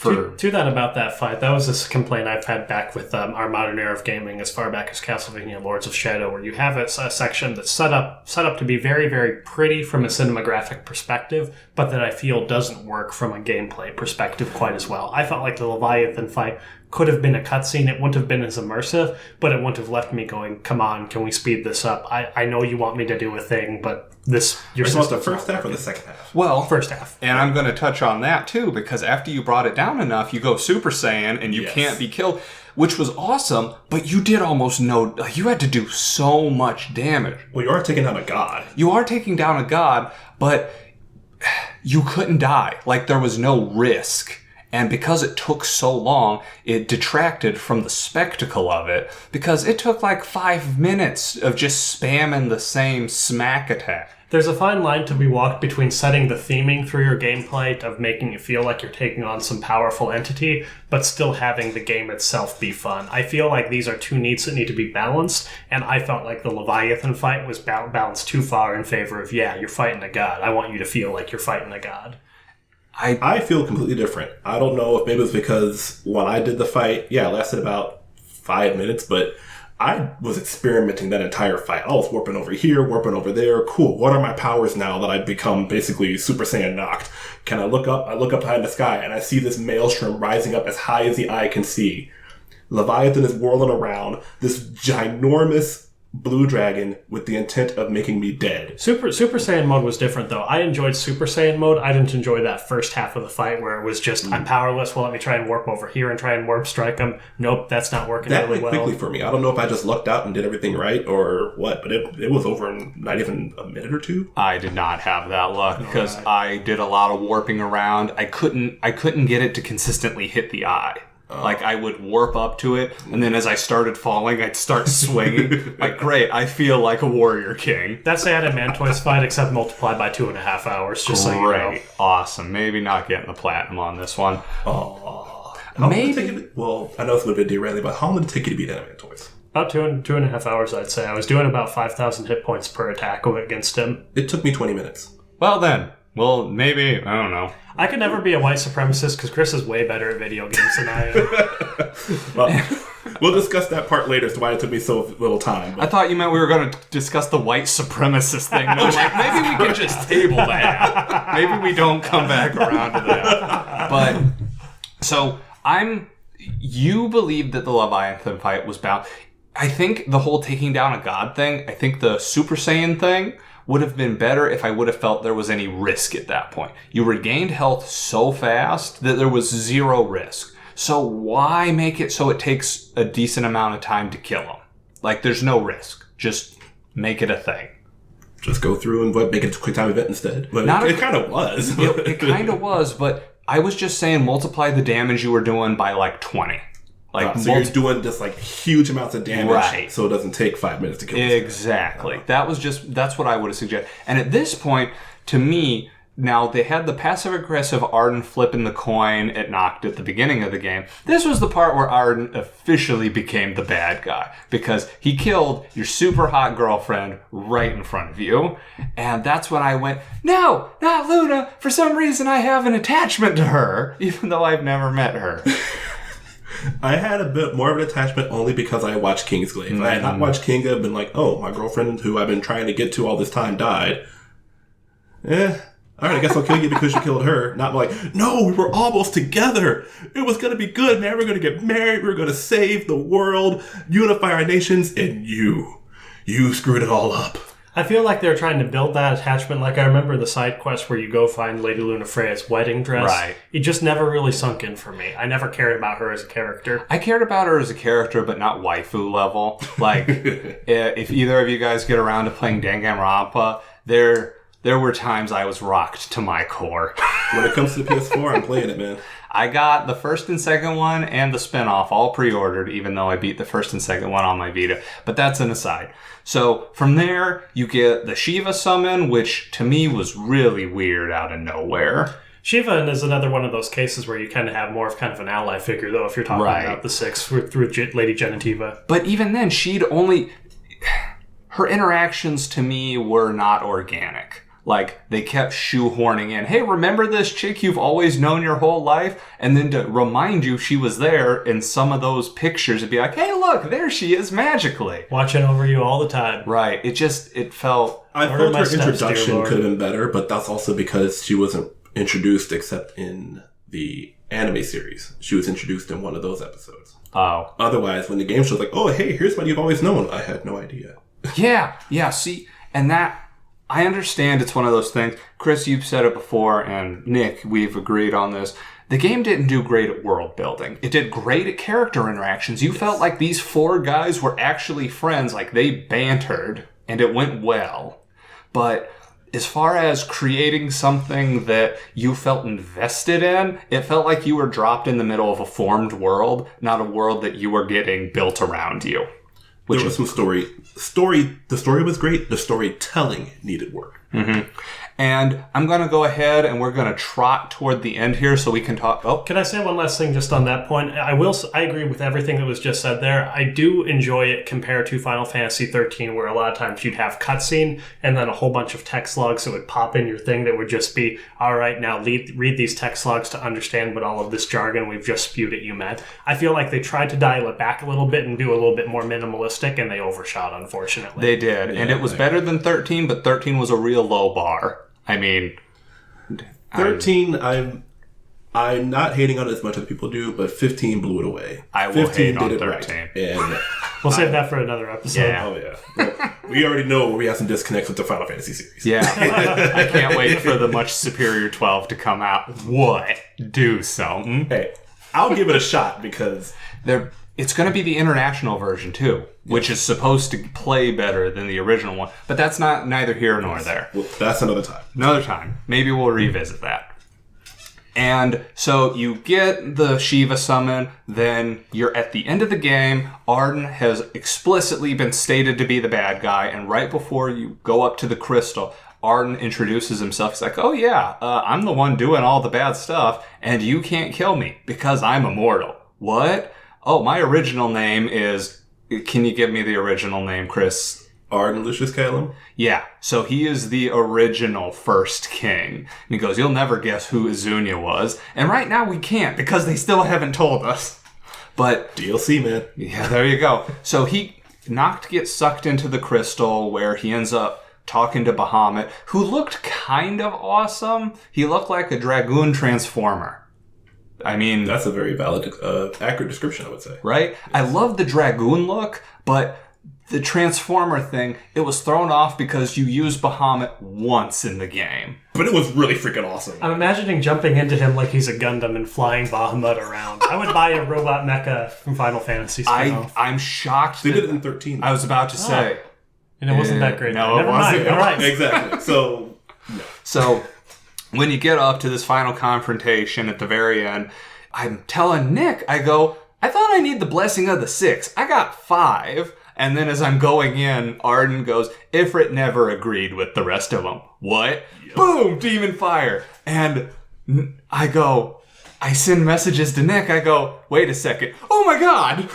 To that about that fight, that was a complaint I've had back with our modern era of gaming as far back as Castlevania Lords of Shadow, where you have a section that's set up to be very, very pretty from a cinematographic perspective, but that I feel doesn't work from a gameplay perspective quite as well. I felt like the Leviathan fight could have been a cutscene. It wouldn't have been as immersive, but it wouldn't have left me going, come on, can we speed this up? I know you want me to do a thing, but this... You're supposed the first half or the second half? Well, first half. And I'm going to touch on that too, because after you brought it down enough, you go Super Saiyan and you can't be killed, which was awesome, but you did almost you had to do so much damage. Well, you are taking down a god. You are taking down a god, but you couldn't die. Like, there was no risk. And because it took so long, it detracted from the spectacle of it, because it took like 5 minutes of just spamming the same smack attack. There's a fine line to be walked between setting the theming through your gameplay of making it feel like you're taking on some powerful entity, but still having the game itself be fun. I feel like these are two needs that need to be balanced, and I felt like the Leviathan fight was balanced too far in favor of, yeah, you're fighting a god. I want you to feel like you're fighting a god. I feel completely different. I don't know if maybe it's because when I did the fight, it lasted about 5 minutes, but I was experimenting that entire fight. I was warping over here, warping over there. Cool. What are my powers now that I've become basically Super Saiyan knocked? Can I look up? I look up high in the sky and I see this maelstrom rising up as high as the eye can see. Leviathan is whirling around. This ginormous blue dragon with the intent of making me dead. Super Saiyan mode was different, though. I enjoyed Super Saiyan mode. I didn't enjoy that first half of the fight where it was just, I'm powerless, well, let me try and warp over here and try and warp strike him. Nope, that's not working that really went well. quickly for me. I don't know if I just lucked out and did everything right or what, but it was over in not even a minute or two. I did not have that luck because I did a lot of warping around. I couldn't get it to consistently hit the eye. Like, I would warp up to it, and then as I started falling, I'd start swinging. Like, great, I feel like a warrior king. That's the added Mantoise fight, except multiplied by 2.5 hours, just so you know. Awesome. Maybe not getting the platinum on this one. Maybe. Well, I know it's a little bit derailing, but how long did it take you to beat Anime Toys? About 2.5 hours, I'd say. I was doing about 5,000 hit points per attack against him. It took me 20 minutes. Well then. Well, maybe. I don't know. I could never be a white supremacist because Chris is way better at video games than I am. Well, we'll discuss that part later as to why it took me so little time. But. I thought you meant we were going to discuss the white supremacist thing. And I'm like, maybe we can just table that. Maybe we don't come back around to that. But, so, you believe that the Leviathan fight was bound. I think the whole taking down a god thing, I think the Super Saiyan thing would have been better if I would have felt there was any risk at that point. You regained health so fast that there was zero risk. So why make it so it takes a decent amount of time to kill him? Like, there's no risk. Just make it a thing. Just go through and make it a quick time event instead. But it kind of was. It kind of was, but I was just saying multiply the damage you were doing by like 20. Like, so you're doing just like huge amounts of damage, so it doesn't take 5 minutes to kill this exactly. That's what I would have suggested. And at this point, to me, now they had the passive aggressive Arden flipping the coin at Noct at the beginning of the game. This was the part where Arden officially became the bad guy because he killed your super hot girlfriend right in front of you. And that's when I went, no, not Luna. For some reason, I have an attachment to her, even though I've never met her. I had a bit more of an attachment only because I watched Kingsglaive. If I had not watched King, I've been like, oh, my girlfriend who I've been trying to get to all this time died. Alright, I guess I'll kill you because you killed her. Not like, no, we were almost together. It was going to be good, man. We're going to get married. We're going to save the world, unify our nations, and you screwed it all up. I feel like they're trying to build that attachment. Like, I remember the side quest where you go find Lady Luna Freya's wedding dress. Right. It just never really sunk in for me. I never cared about her as a character. I cared about her as a character, but not waifu level. Like, if either of you guys get around to playing Danganronpa, there were times I was rocked to my core. When it comes to the PS4, I'm playing it, man. I got the first and second one and the spinoff all pre-ordered, even though I beat the first and second one on my Vita. But that's an aside. So from there, you get the Shiva summon, which to me was really weird out of nowhere. Shiva is another one of those cases where you kind of have more of kind of an ally figure, though, if you're talking about the 6 through Lady Genitiva. But even then, her interactions to me were not organic. Like, they kept shoehorning in, hey, remember this chick you've always known your whole life? And then to remind you she was there in some of those pictures, it'd be like, hey, look, there she is magically. Watching over you all the time. Right. It felt... I felt her introduction could have been better, but that's also because she wasn't introduced except in the anime series. She was introduced in one of those episodes. Oh. Otherwise, when the game show's like, oh, hey, here's what you've always known, I had no idea. Yeah, see, and that... I understand it's one of those things. Chris, you've said it before, and Nick, we've agreed on this. The game didn't do great at world building. It did great at character interactions. You felt like these 4 guys were actually friends, like they bantered, and it went well. But as far as creating something that you felt invested in, it felt like you were dropped in the middle of a formed world, not a world that you were getting built around you. There was some story. The story was great. The storytelling needed work. Mm-hmm. And I'm going to go ahead and we're going to trot toward the end here so we can talk. Oh, can I say one last thing just on that point? I agree with everything that was just said there. I do enjoy it compared to Final Fantasy 13, where a lot of times you'd have cutscene and then a whole bunch of text logs that would pop in your thing that would just be, all right, now read these text logs to understand what all of this jargon we've just spewed at you meant. I feel like they tried to dial it back a little bit and do a little bit more minimalistic, and they overshot, unfortunately. They did. Yeah, and it was better than 13, but 13 was a real low bar. I mean, 13, I'm not hating on it as much as people do, but 15 blew it away. I will hate on 13. Right. And we'll save that for another episode. Yeah. Oh, yeah. Well, we already know where we have some disconnects with the Final Fantasy series. Yeah. I can't wait for the much superior 12 to come out. What? Do something. Hey, I'll give it a shot because it's going to be the international version, too, which is supposed to play better than the original one. But that's neither here nor there. Well, that's another time. Another time. Maybe we'll revisit that. And so you get the Shiva summon, then you're at the end of the game. Arden has explicitly been stated to be the bad guy, and right before you go up to the crystal, Arden introduces himself. He's like, oh yeah, I'm the one doing all the bad stuff, and you can't kill me because I'm immortal. What? Oh, my original name is... Can you give me the original name, Chris? Arden Lucius Calum? Yeah, so he is the original first king. And he goes, you'll never guess who Izunia was. And right now we can't because they still haven't told us. But... DLC, man. Yeah, there you go. So Noct gets sucked into the crystal where he ends up talking to Bahamut, who looked kind of awesome. He looked like a Dragoon Transformer. I mean... That's a very valid, accurate description, I would say. Right? Yes. I love the Dragoon look, but the Transformer thing, it was thrown off because you used Bahamut once in the game. But it was really freaking awesome. I'm imagining jumping into him like he's a Gundam and flying Bahamut around. I would buy a robot mecha from Final Fantasy spin-off. I'm shocked. They did it in 13. I was about to say. And it wasn't that great. No, Never it wasn't. Mind. All right. Exactly. So, no. So... When you get up to this final confrontation at the very end, I'm telling Nick, I go, I thought I need the blessing of the 6. I got 5. And then as I'm going in, Arden goes, Ifrit never agreed with the rest of them. What? Yep. Boom! Demon fire! And I send messages to Nick. I go, wait a second. Oh my god!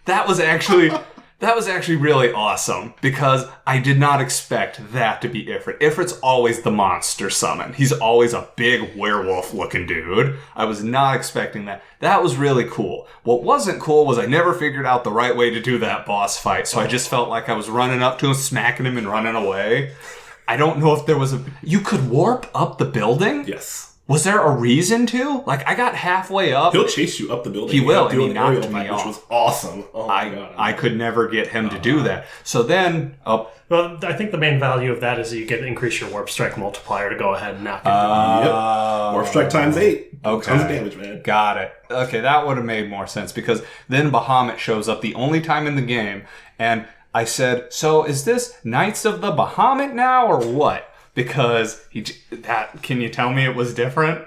That was actually really awesome because I did not expect that to be Ifrit. Ifrit's always the monster summon. He's always a big werewolf-looking dude. I was not expecting that. That was really cool. What wasn't cool was I never figured out the right way to do that boss fight, so I just felt like I was running up to him, smacking him, and running away. I don't know if there was You could warp up the building? Yes. Was there a reason to? Like, I got halfway up. He'll chase you up the building. He will, and he knocked me off. Which was awesome. Oh my God. I could never get him to do that. So then... Well, I think the main value of that is that you get to increase your Warp Strike multiplier to go ahead and knock him down. Yep. Warp Strike times 8. Okay. Tons of damage, man. Got it. Okay, that would have made more sense because then Bahamut shows up the only time in the game, and I said, so is this Knights of the Bahamut now, or what? Because can you tell me it was different?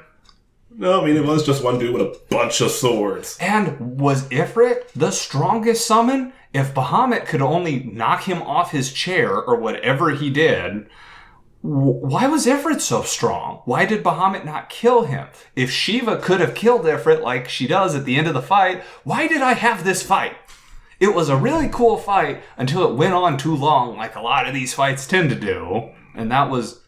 No, I mean, it was just one dude with a bunch of swords. And was Ifrit the strongest summon? If Bahamut could only knock him off his chair or whatever he did, why was Ifrit so strong? Why did Bahamut not kill him? If Shiva could have killed Ifrit like she does at the end of the fight, why did I have this fight? It was a really cool fight until it went on too long, like a lot of these fights tend to do. And that was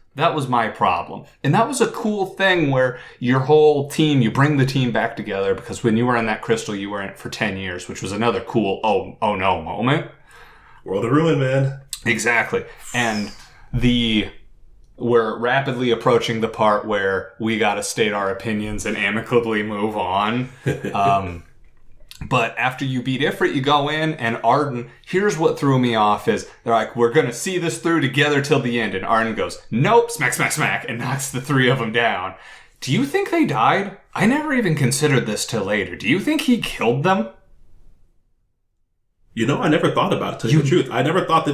my problem. And that was a cool thing where your whole team, you bring the team back together because when you were in that crystal, you were in it for 10 years, which was another cool oh no moment. World of Ruin, man. Exactly. And we're rapidly approaching the part where we got to state our opinions and amicably move on. But after you beat Ifrit, you go in, and Arden, here's what threw me off is, they're like, we're going to see this through together till the end. And Arden goes, nope, smack, smack, smack, and knocks the 3 of them down. Do you think they died? I never even considered this till later. Do you think he killed them? I never thought about it, to tell you the truth. I never thought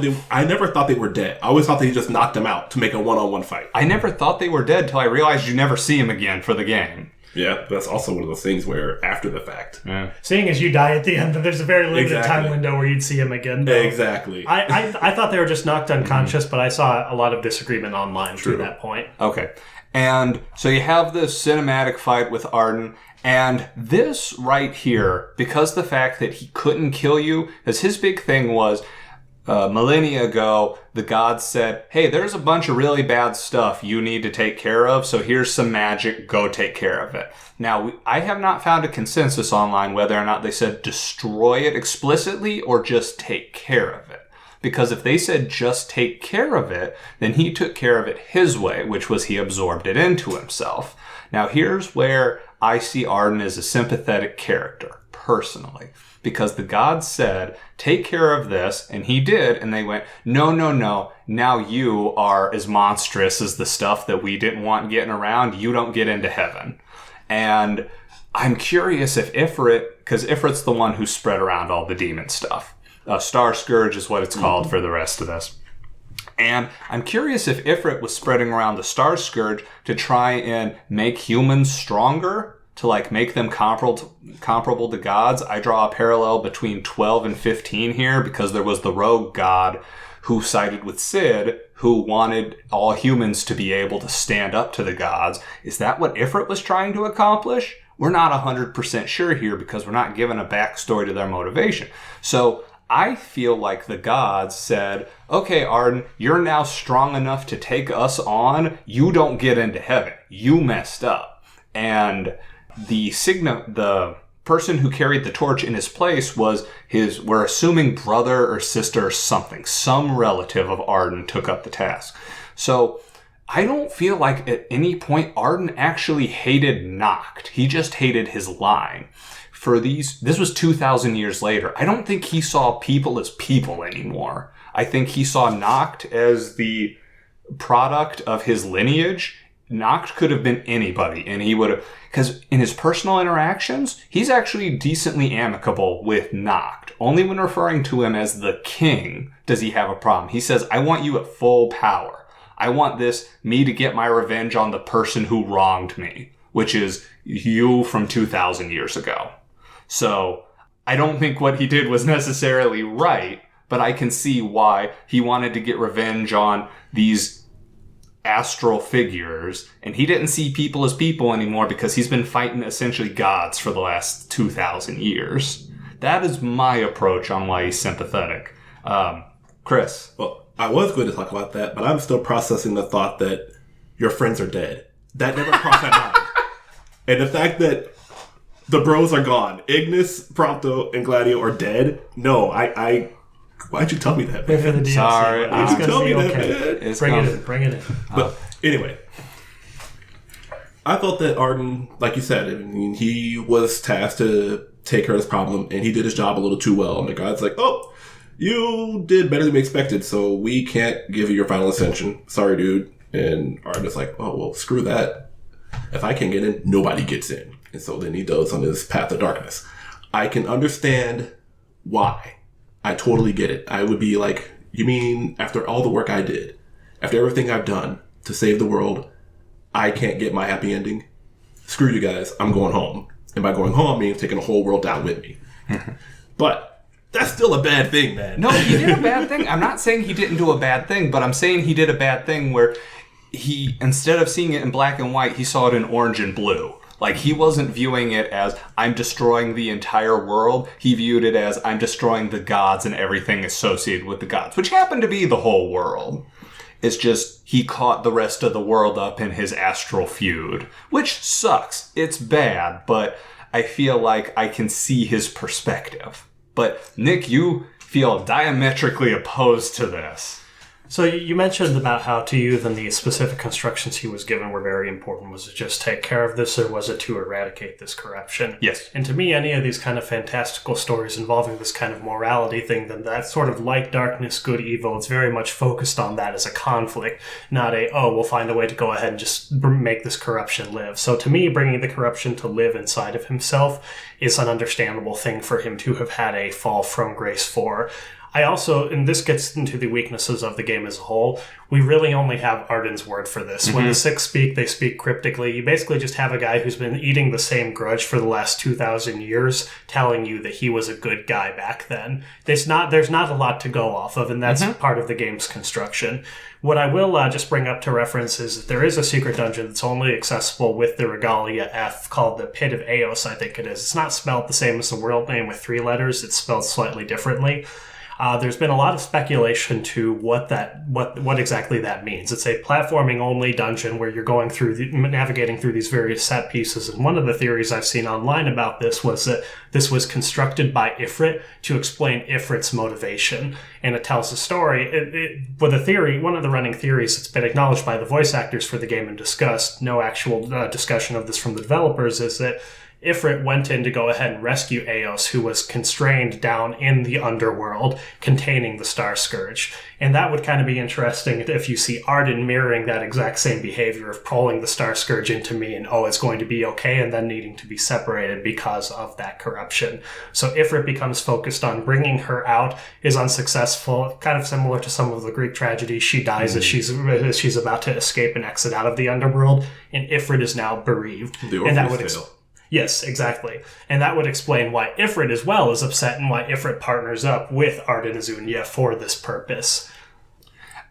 they were dead. I always thought that he just knocked them out to make a one-on-one fight. I never thought they were dead till I realized you never see him again for the game. Yeah, that's also one of those things where after the fact. Yeah. Seeing as you die at the end, there's a very limited time window where you'd see him again. Though. Exactly. I thought they were just knocked unconscious, but I saw a lot of disagreement online to that point. Okay. And so you have this cinematic fight with Arden, and this right here, because the fact that he couldn't kill you, because his big thing was, millennia ago, the gods said, hey, there's a bunch of really bad stuff you need to take care of, so here's some magic, go take care of it. Now, I have not found a consensus online whether or not they said destroy it explicitly or just take care of it. Because if they said just take care of it, then he took care of it his way, which was he absorbed it into himself. Now, here's where I see Arden as a sympathetic character, personally. Because the gods said, take care of this, and he did, and they went, no, now you are as monstrous as the stuff that we didn't want getting around, you don't get into heaven. And I'm curious if Ifrit, because Ifrit's the one who spread around all the demon stuff. Star Scourge is what it's called for the rest of this. And I'm curious if Ifrit was spreading around the Star Scourge to try and make humans stronger, to like make them comparable to gods. I draw a parallel between 12 and 15 here because there was the rogue god who sided with Sid, who wanted all humans to be able to stand up to the gods. Is that what Ifrit was trying to accomplish? We're not 100% sure here because we're not given a backstory to their motivation. So I feel like the gods said, okay, Arden, you're now strong enough to take us on. You don't get into heaven. You messed up. And the person who carried the torch in his place was we're assuming brother or sister or something. Some relative of Arden took up the task. So I don't feel like at any point Arden actually hated Noct. He just hated his line. This was 2,000 years later. I don't think he saw people as people anymore. I think he saw Noct as the product of his lineage. Noct could have been anybody, and he would have, because in his personal interactions, he's actually decently amicable with Noct. Only when referring to him as the king does he have a problem. He says, I want you at full power. I want me to get my revenge on the person who wronged me, which is you from 2,000 years ago. So I don't think what he did was necessarily right, but I can see why he wanted to get revenge on these astral figures, and he didn't see people as people anymore because he's been fighting essentially gods for the last 2,000 years. That is my approach on why he's sympathetic. Chris? Well, I was going to talk about that, but I'm still processing the thought that your friends are dead. That never crossed my mind. And the fact that the bros are gone. Ignis, Prompto, and Gladio are dead. No, why'd you tell me that, man? For the DLC. Sorry. Why'd you tell me that, man? Bring it in. But anyway, I felt that Arden, like you said, I mean, he was tasked to take care of this problem, and he did his job a little too well. And the god's like, oh, you did better than we expected, so we can't give you your final ascension. Sorry, dude. And Arden is like, oh, well, screw that. If I can't get in, nobody gets in. And so then he goes on this path of darkness. I can understand why. I totally get it. I would be like, you mean after all the work I did, after everything I've done to save the world, I can't get my happy ending? Screw you guys. I'm going home. And by going home, I mean taking the whole world down with me. But that's still a bad thing, man. No, he did a bad thing. I'm not saying he didn't do a bad thing, but I'm saying he did a bad thing where he, instead of seeing it in black and white, he saw it in orange and blue. Like, he wasn't viewing it as, I'm destroying the entire world. He viewed it as, I'm destroying the gods and everything associated with the gods, which happened to be the whole world. It's just, he caught the rest of the world up in his astral feud, which sucks. It's bad, but I feel like I can see his perspective. But, Nick, you feel diametrically opposed to this. So you mentioned about how to you then the specific instructions he was given were very important. Was it just take care of this, or was it to eradicate this corruption? Yes. And to me, any of these kind of fantastical stories involving this kind of morality thing, then that sort of light, darkness, good, evil, it's very much focused on that as a conflict, not we'll find a way to go ahead and just make this corruption live. So to me, bringing the corruption to live inside of himself is an understandable thing for him to have had a fall from grace for. I also, and this gets into the weaknesses of the game as a whole, we really only have Arden's word for this. When the Six speak, they speak cryptically. You basically just have a guy who's been eating the same grudge for the last 2,000 years telling you that he was a good guy back then. There's not a lot to go off of, and that's part of the game's construction. What I will just bring up to reference is that there is a secret dungeon that's only accessible with the Regalia F called the Pit of Eos, I think it is. It's not spelled the same as the world name with 3 letters. It's spelled slightly differently. There's been a lot of speculation to what exactly that means. It's a platforming-only dungeon where you're going through, navigating through these various set pieces. And one of the theories I've seen online about this was that this was constructed by Ifrit to explain Ifrit's motivation. And it tells a story. One of the running theories that's been acknowledged by the voice actors for the game and discussed, no actual discussion of this from the developers, is that Ifrit went in to go ahead and rescue Eos, who was constrained down in the underworld containing the Star Scourge. And that would kind of be interesting if you see Arden mirroring that exact same behavior of pulling the Star Scourge into me and, it's going to be okay, and then needing to be separated because of that corruption. So Ifrit becomes focused on bringing her out, is unsuccessful, kind of similar to some of the Greek tragedies. She dies as she's about to escape and exit out of the underworld, and Ifrit is now bereaved. The Orpheus tale. Yes, exactly. And that would explain why Ifrit as well is upset and why Ifrit partners up with Arden Azunia for this purpose.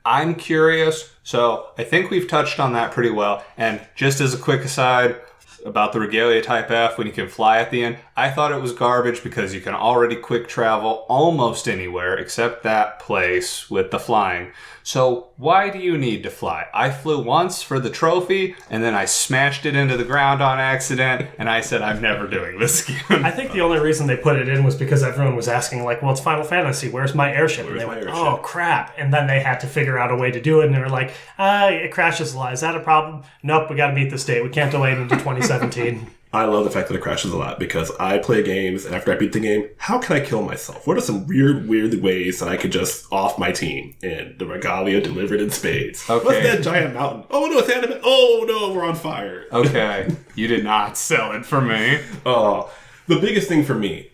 I'm curious, so I think we've touched on that pretty well. And just as a quick aside about the Regalia Type F, when you can fly at the end, I thought it was garbage because you can already quick travel almost anywhere except that place with the flying. So why do you need to fly? I flew once for the trophy, and then I smashed it into the ground on accident, and I said, I'm never doing this again. I think the only reason they put it in was because everyone was asking, it's Final Fantasy, where's my airship? And they went, oh, crap. And then they had to figure out a way to do it, and they were like, it crashes a lot. Is that a problem? Nope, we got to meet this date. We can't delay it into 2017. I love the fact that it crashes a lot because I play games, and after I beat the game, how can I kill myself? What are some weird ways that I could just off my team? And the Regalia delivered in spades. Okay. What's that giant mountain? Oh no, it's animate. Oh no, we're on fire. Okay, you did not sell it for me. Oh, the biggest thing for me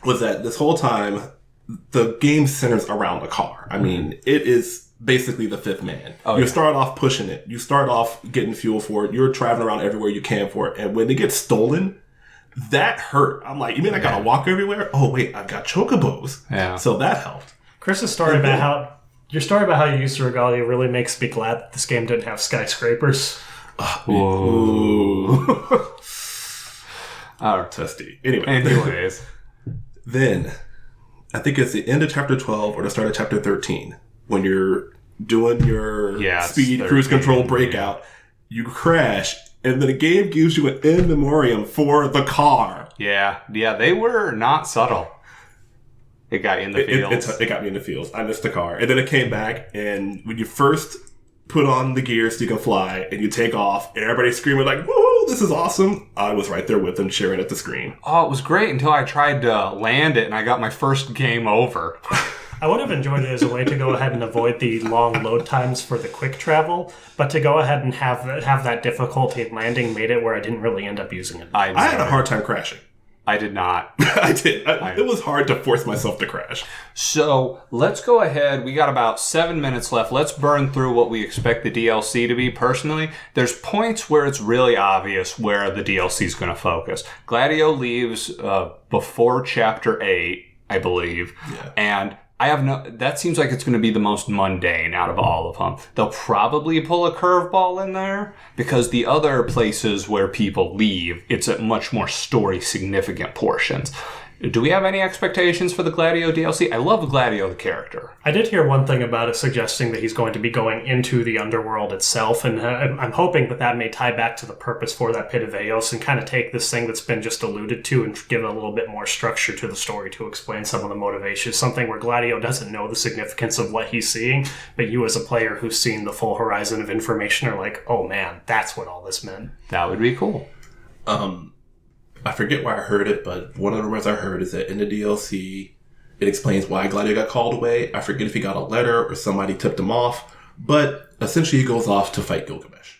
was that this whole time, the game centers around the car. I mean, it is basically the fifth man. You start off pushing it. You start off getting fuel for it. You're traveling around everywhere you can for it. And when it gets stolen, that hurt. I'm like, you mean I gotta walk everywhere? Oh wait, I've got chocobos. Yeah. So that helped. Chris's story about how you used the Regalia really makes me glad that this game didn't have skyscrapers. Ooh. Testy. Anyways. Then, I think it's the end of chapter 12 or the start of chapter 13. When you're doing your speed cruise control breakout, you crash, and then the game gives you an in memoriam for the car. Yeah, they were not subtle. It got you in the fields. It got me in the fields. I missed the car. And then it came back, and when you first put on the gear so you can fly, and you take off, and everybody's screaming like, woohoo, this is awesome. I was right there with them cheering at the screen. Oh, it was great until I tried to land it, and I got my first game over. I would have enjoyed it as a way to go ahead and avoid the long load times for the quick travel, but to go ahead and have that difficulty in landing made it where I didn't really end up using it. I had a hard time crashing. I did not. I did. It was hard to force myself to crash. So let's go ahead. We got about 7 minutes left. Let's burn through what we expect the DLC to be. Personally, there's points where it's really obvious where the DLC is going to focus. Gladio leaves before Chapter 8, I believe. Yeah. And that seems like it's going to be the most mundane out of all of them. They'll probably pull a curveball in there because the other places where people leave, it's at much more story significant portions. Do we have any expectations for the Gladio DLC? I love Gladio, the character. I did hear one thing about it suggesting that he's going to be going into the underworld itself, and I'm hoping that may tie back to the purpose for that Pit of Eos and kind of take this thing that's been just alluded to and give it a little bit more structure to the story to explain some of the motivations, something where Gladio doesn't know the significance of what he's seeing, but you as a player who's seen the full horizon of information are like, oh man, that's what all this meant. That would be cool. I forget where I heard it, but one of the rumors I heard is that in the DLC, it explains why Gladio got called away. I forget if he got a letter or somebody tipped him off, but essentially he goes off to fight Gilgamesh.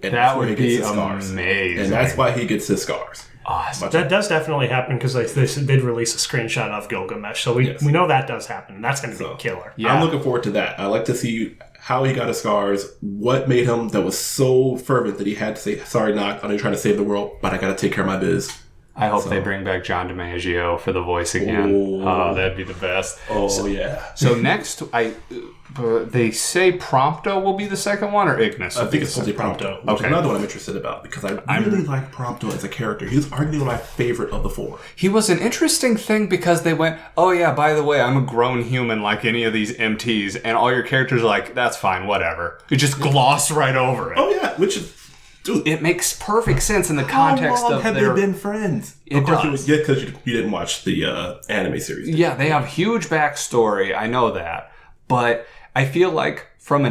And that would be amazing. And that's why he gets his scars. Awesome. That does definitely happen because they did release a screenshot of Gilgamesh, so we know that does happen. That's going to be a killer. Yeah. I'm looking forward to that. I like to see how he got his scars, what made him that was so fervent that he had to say, sorry, Noct, I know you're trying to save the world, but I got to take care of my biz. I hope they bring back John DiMaggio for the voice again. Oh, that'd be the best. Oh, yeah. So next, they say Prompto will be the second one, or Ignis? I think it's supposed to be Prompto, which is another one I'm interested about, because I really like Prompto as a character. He's arguably my favorite of the four. He was an interesting thing because they went, oh yeah, by the way, I'm a grown human like any of these MTs, and all your characters are like, that's fine, whatever. You just gloss right over it. Oh yeah, which is... Dude, it makes perfect sense in the context of have they been friends? It does. Yeah, because you didn't watch the anime series. Yeah, they have huge backstory. I know that, but I feel like from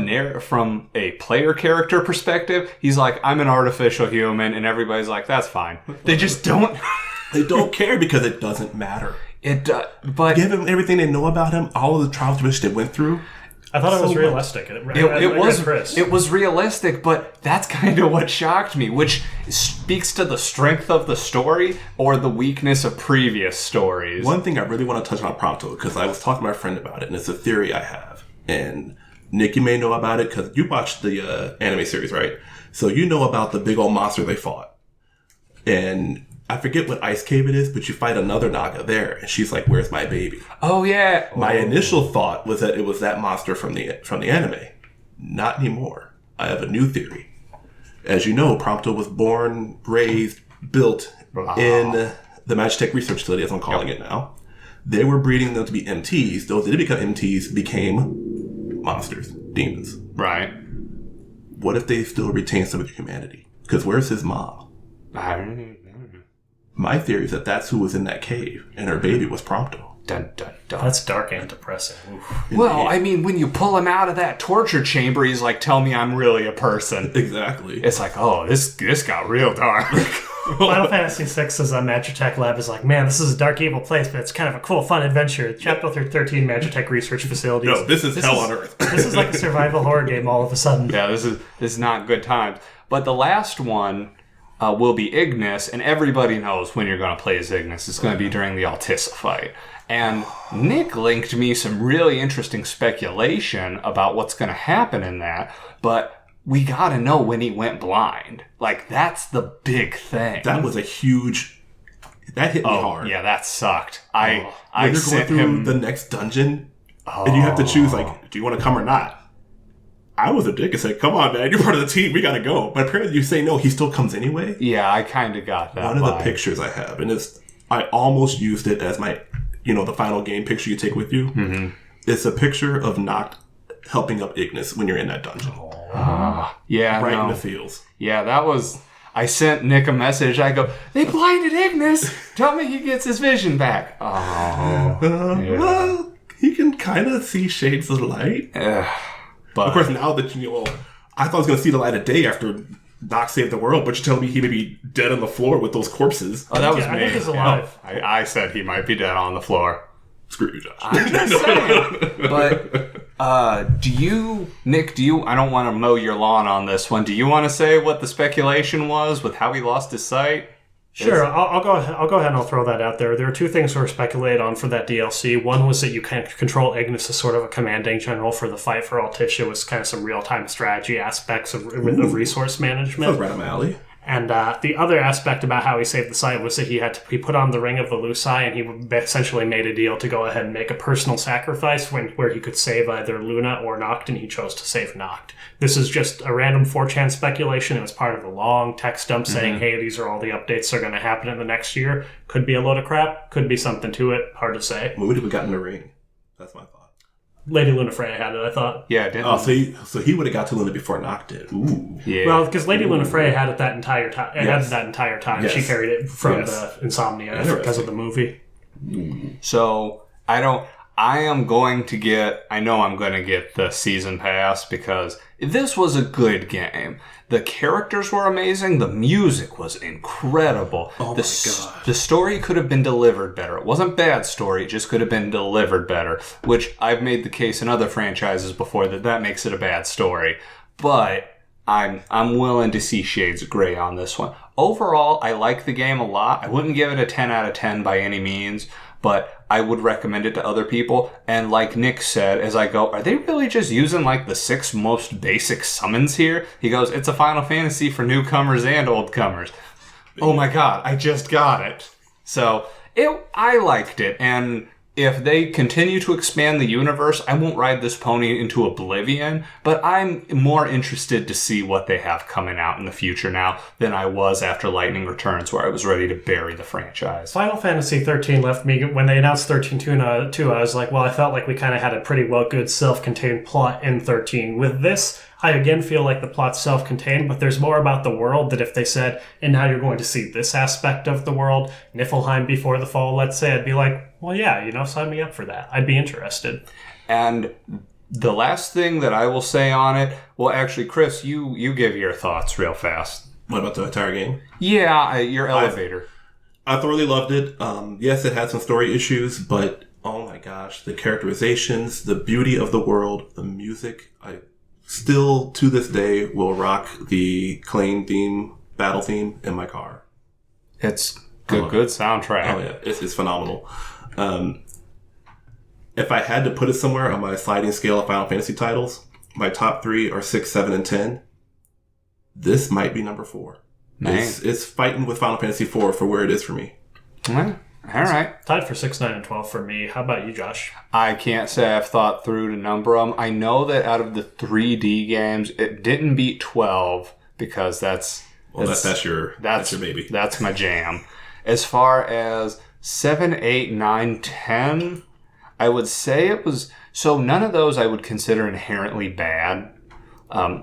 a player character perspective, he's like, I'm an artificial human, and everybody's like, that's fine. They just don't. They don't care because it doesn't matter. It does, but give them everything they know about him, all of the trials which they went through. I thought it was realistic. It was realistic, but that's kind of what shocked me, which speaks to the strength of the story or the weakness of previous stories. One thing I really want to touch on Prompto, because I was talking to my friend about it, and it's a theory I have. And Nick, you may know about it because you watched the anime series, right? So you know about the big old monster they fought. And I forget what ice cave it is, but you fight another Naga there, and she's like, "Where's my baby?" Oh yeah. My initial thought was that it was that monster from the anime. Not anymore. I have a new theory. As you know, Prompto was born, raised, built in the Magitech Research Facility, as I'm calling it now. They were breeding them to be MTs. Those that did become MTs became monsters, demons. Right. What if they still retain some of their humanity? Because where's his mom? I don't know. My theory is that that's who was in that cave, and her baby was Prompto. Dun, dun, dun. That's dark and depressing. Oof. Well, I mean, when you pull him out of that torture chamber, he's like, tell me I'm really a person. Exactly. It's like, oh, this got real dark. Final Fantasy VI's Magitech Lab is like, man, this is a dark, evil place, but it's kind of a cool, fun adventure. Chapter 13 Magitech Research Facilities. No, this is hell on Earth. This is like a survival horror game all of a sudden. Yeah, this is not good times. But the last one will be Ignis, and everybody knows when you're going to play as Ignis. It's going to be during the Altissa fight. And Nick linked me some really interesting speculation about what's going to happen in that, but we got to know when he went blind. Like, that's the big thing. That was a huge... That hit me hard. Yeah, that sucked. When you're going through the next dungeon, and you have to choose, like, do you want to come or not? I was a dick and said, come on, man, you're part of the team, we gotta go. But apparently you say no, he still comes anyway. Yeah, I kind of got that. One of the pictures I have, and I almost used it as my, the final game picture you take with you. Mm-hmm. It's a picture of Noct helping up Ignis when you're in that dungeon. Yeah, right in the fields. Yeah, that was... I sent Nick a message. I go, they blinded Ignis. Tell me he gets his vision back. Well, he can kind of see shades of light. But of course, now that I thought I was going to see the light of day after Noct saved the world, but you're telling me he may be dead on the floor with those corpses. Oh, that was me. I think he's alive. I said he might be dead on the floor. Screw you, Josh. I'm just saying. But Nick, I don't want to mow your lawn on this one. Do you want to say what the speculation was with how he lost his sight? Sure, I'll go ahead and I'll throw that out there. There are two things we're speculated on for that DLC. One was that you can control Ignis as sort of a commanding general for the fight for Altissia with kind of some real-time strategy aspects of resource management. That's right up my alley. And the other aspect about how he saved the site was that he put on the Ring of the Lucii, and he essentially made a deal to go ahead and make a personal sacrifice where he could save either Luna or Noct, and he chose to save Noct. This is just a random 4chan speculation. It was part of a long text dump saying, hey, these are all the updates that are going to happen in the next year. Could be a load of crap. Could be something to it. Hard to say. When would have gotten the ring? That's my thought. Lady Lunafreya had it, I thought. Yeah, didn't. Oh, so he would have got to Luna before Noct did. Ooh. Yeah. Well, because Lady Lunafreya had it that entire time. Yes. Had that entire time. Yes. She carried it from Yes. the Insomnia because of the movie. So I am going to get the season pass because this was a good game. The characters were amazing. The music was incredible. Oh my God. The story could have been delivered better. It wasn't bad story. It just could have been delivered better, which I've made the case in other franchises before that makes it a bad story. But I'm willing to see shades of gray on this one. Overall, I like the game a lot. I wouldn't give it a 10 out of 10 by any means, but I would recommend it to other people. And like Nick said, as I go, are they really just using like the 6 most basic summons here? He goes, it's a Final Fantasy for newcomers and oldcomers. Oh my God, I just got it. So I liked it. And if they continue to expand the universe, I won't ride this pony into oblivion, but I'm more interested to see what they have coming out in the future now than I was after Lightning Returns, where I was ready to bury the franchise. Final Fantasy 13 left me, when they announced 13.2, I was like, well, I felt like we kind of had a pretty good self-contained plot in 13. With this, I again feel like the plot's self-contained, but there's more about the world that if they said, and now you're going to see this aspect of the world, Niflheim before the fall, let's say, I'd be like, well, yeah, sign me up for that. I'd be interested. And the last thing that I will say on it, well, actually, Chris, you give your thoughts real fast. What about the entire game? Yeah, your elevator. I thoroughly loved it. Yes, it had some story issues, but oh my gosh, the characterizations, the beauty of the world, the music, I still to this day will rock the Claim theme, battle theme in my car. It's good soundtrack. Oh yeah, it's phenomenal. If I had to put it somewhere on my sliding scale of Final Fantasy titles, my top 3 are 6, 7, and 10. This might be number 4. It's fighting with Final Fantasy 4 for where it is for me. Well, all right. Tied for 6, 9, and 12 for me. How about you, Josh? I can't say I've thought through to number them. I know that out of the 3D games, it didn't beat 12 because that's your baby. That's my jam. As far as 7, 8, 9, 10, I would say it was... So none of those I would consider inherently bad.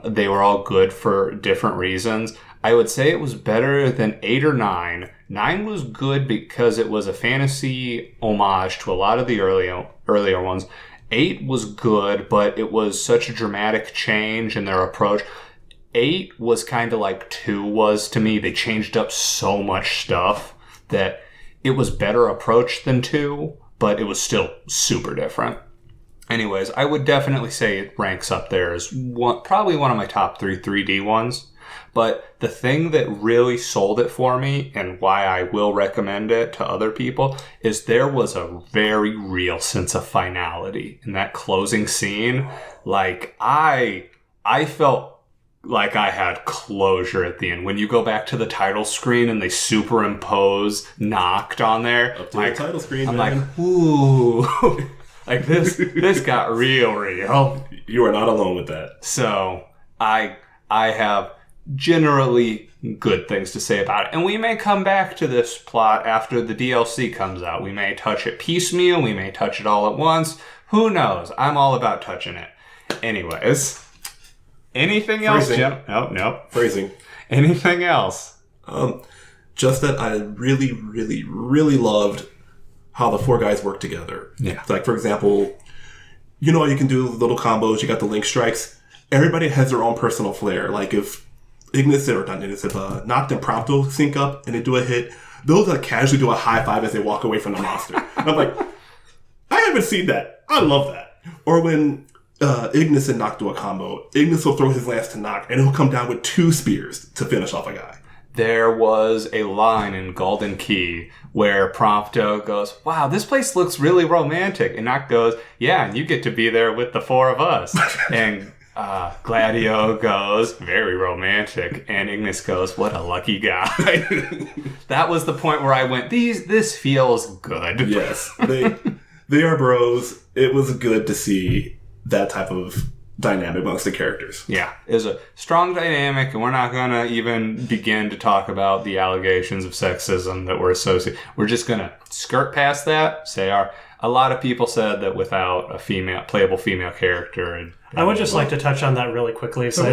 They were all good for different reasons. I would say it was better than 8 or 9. 9 was good because it was a fantasy homage to a lot of the earlier ones. 8 was good, but it was such a dramatic change in their approach. 8 was kind of like 2 was to me. They changed up so much stuff that it was better approach than 2, but it was still super different. Anyways, I would definitely say it ranks up there as probably one of my top 3 3D ones. But the thing that really sold it for me and why I will recommend it to other people is there was a very real sense of finality in that closing scene. Like, I felt like I had closure at the end. When you go back to the title screen and they superimpose Noct on there. Up to the title screen, I'm man. like, ooh. Like, this got real. You are not alone with that. So, I have generally good things to say about it. And we may come back to this plot after the DLC comes out. We may touch it piecemeal. We may touch it all at once. Who knows? I'm all about touching it. Anyways. Anything else, Jim? Nope. Phrasing. Anything else? Just that I really, really, really loved how the 4 guys work together. Yeah. Like, for example, you can do little combos. You got the link strikes. Everybody has their own personal flair. Like, if Noct and Prompto sync up and they do a hit, they'll casually do a high five as they walk away from the monster. And I'm like, I haven't seen that. I love that. Or when Ignis and Noct do a combo, Ignis will throw his lance to Noct and he'll come down with 2 spears to finish off a guy. There was a line in Golden Key where Prompto goes, wow, this place looks really romantic. And Noct goes, yeah, and you get to be there with the 4 of us. And Gladio goes, very romantic. And Ignis goes, what a lucky guy. That was the point where I went, this feels good. Yes. They are bros. It was good to see that type of dynamic amongst the characters. Yeah, it was a strong dynamic, and we're not going to even begin to talk about the allegations of sexism that were associated. We're just going to skirt past that, a lot of people said that without a playable female character... I would just like to touch on that really quickly. So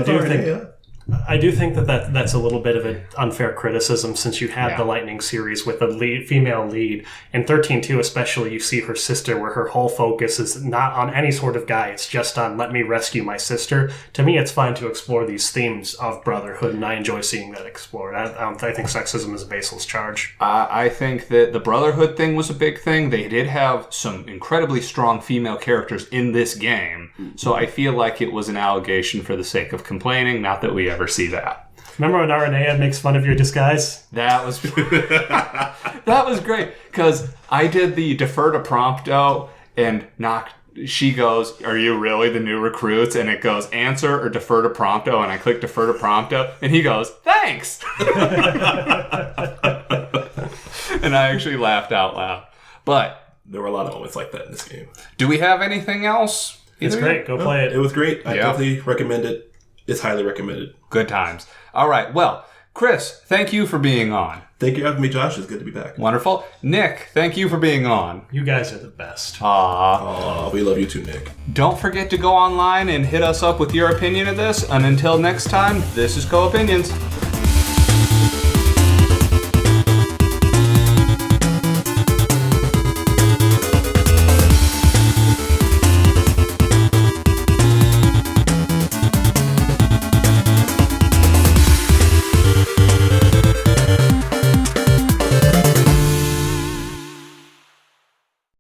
I do think that's a little bit of an unfair criticism, since you had the Lightning series with a female lead. In 13.2 especially, you see her sister, where her whole focus is not on any sort of guy. It's just on, let me rescue my sister. To me, it's fine to explore these themes of brotherhood, and I enjoy seeing that explored. I think sexism is a baseless charge. I think that the brotherhood thing was a big thing. They did have some incredibly strong female characters in this game, so I feel like it was an allegation for the sake of complaining, not that we ever see that. Remember when Aranea makes fun of your disguise? That was that was great, because I did the defer to prompto, and she goes, are you really the new recruits? And it goes, answer or defer to prompto, and I click defer to prompto, and he goes, thanks! And I actually laughed out loud. But there were a lot of moments like that in this game. Do we have anything else? It's great. Go play it. It was great. I definitely recommend it. It's highly recommended. Good times. All right. Well, Chris, thank you for being on. Thank you for having me, Josh. It's good to be back. Wonderful. Nick, thank you for being on. You guys are the best. We love you too, Nick. Don't forget to go online and hit us up with your opinion of this. And until next time, this is Co Opinions.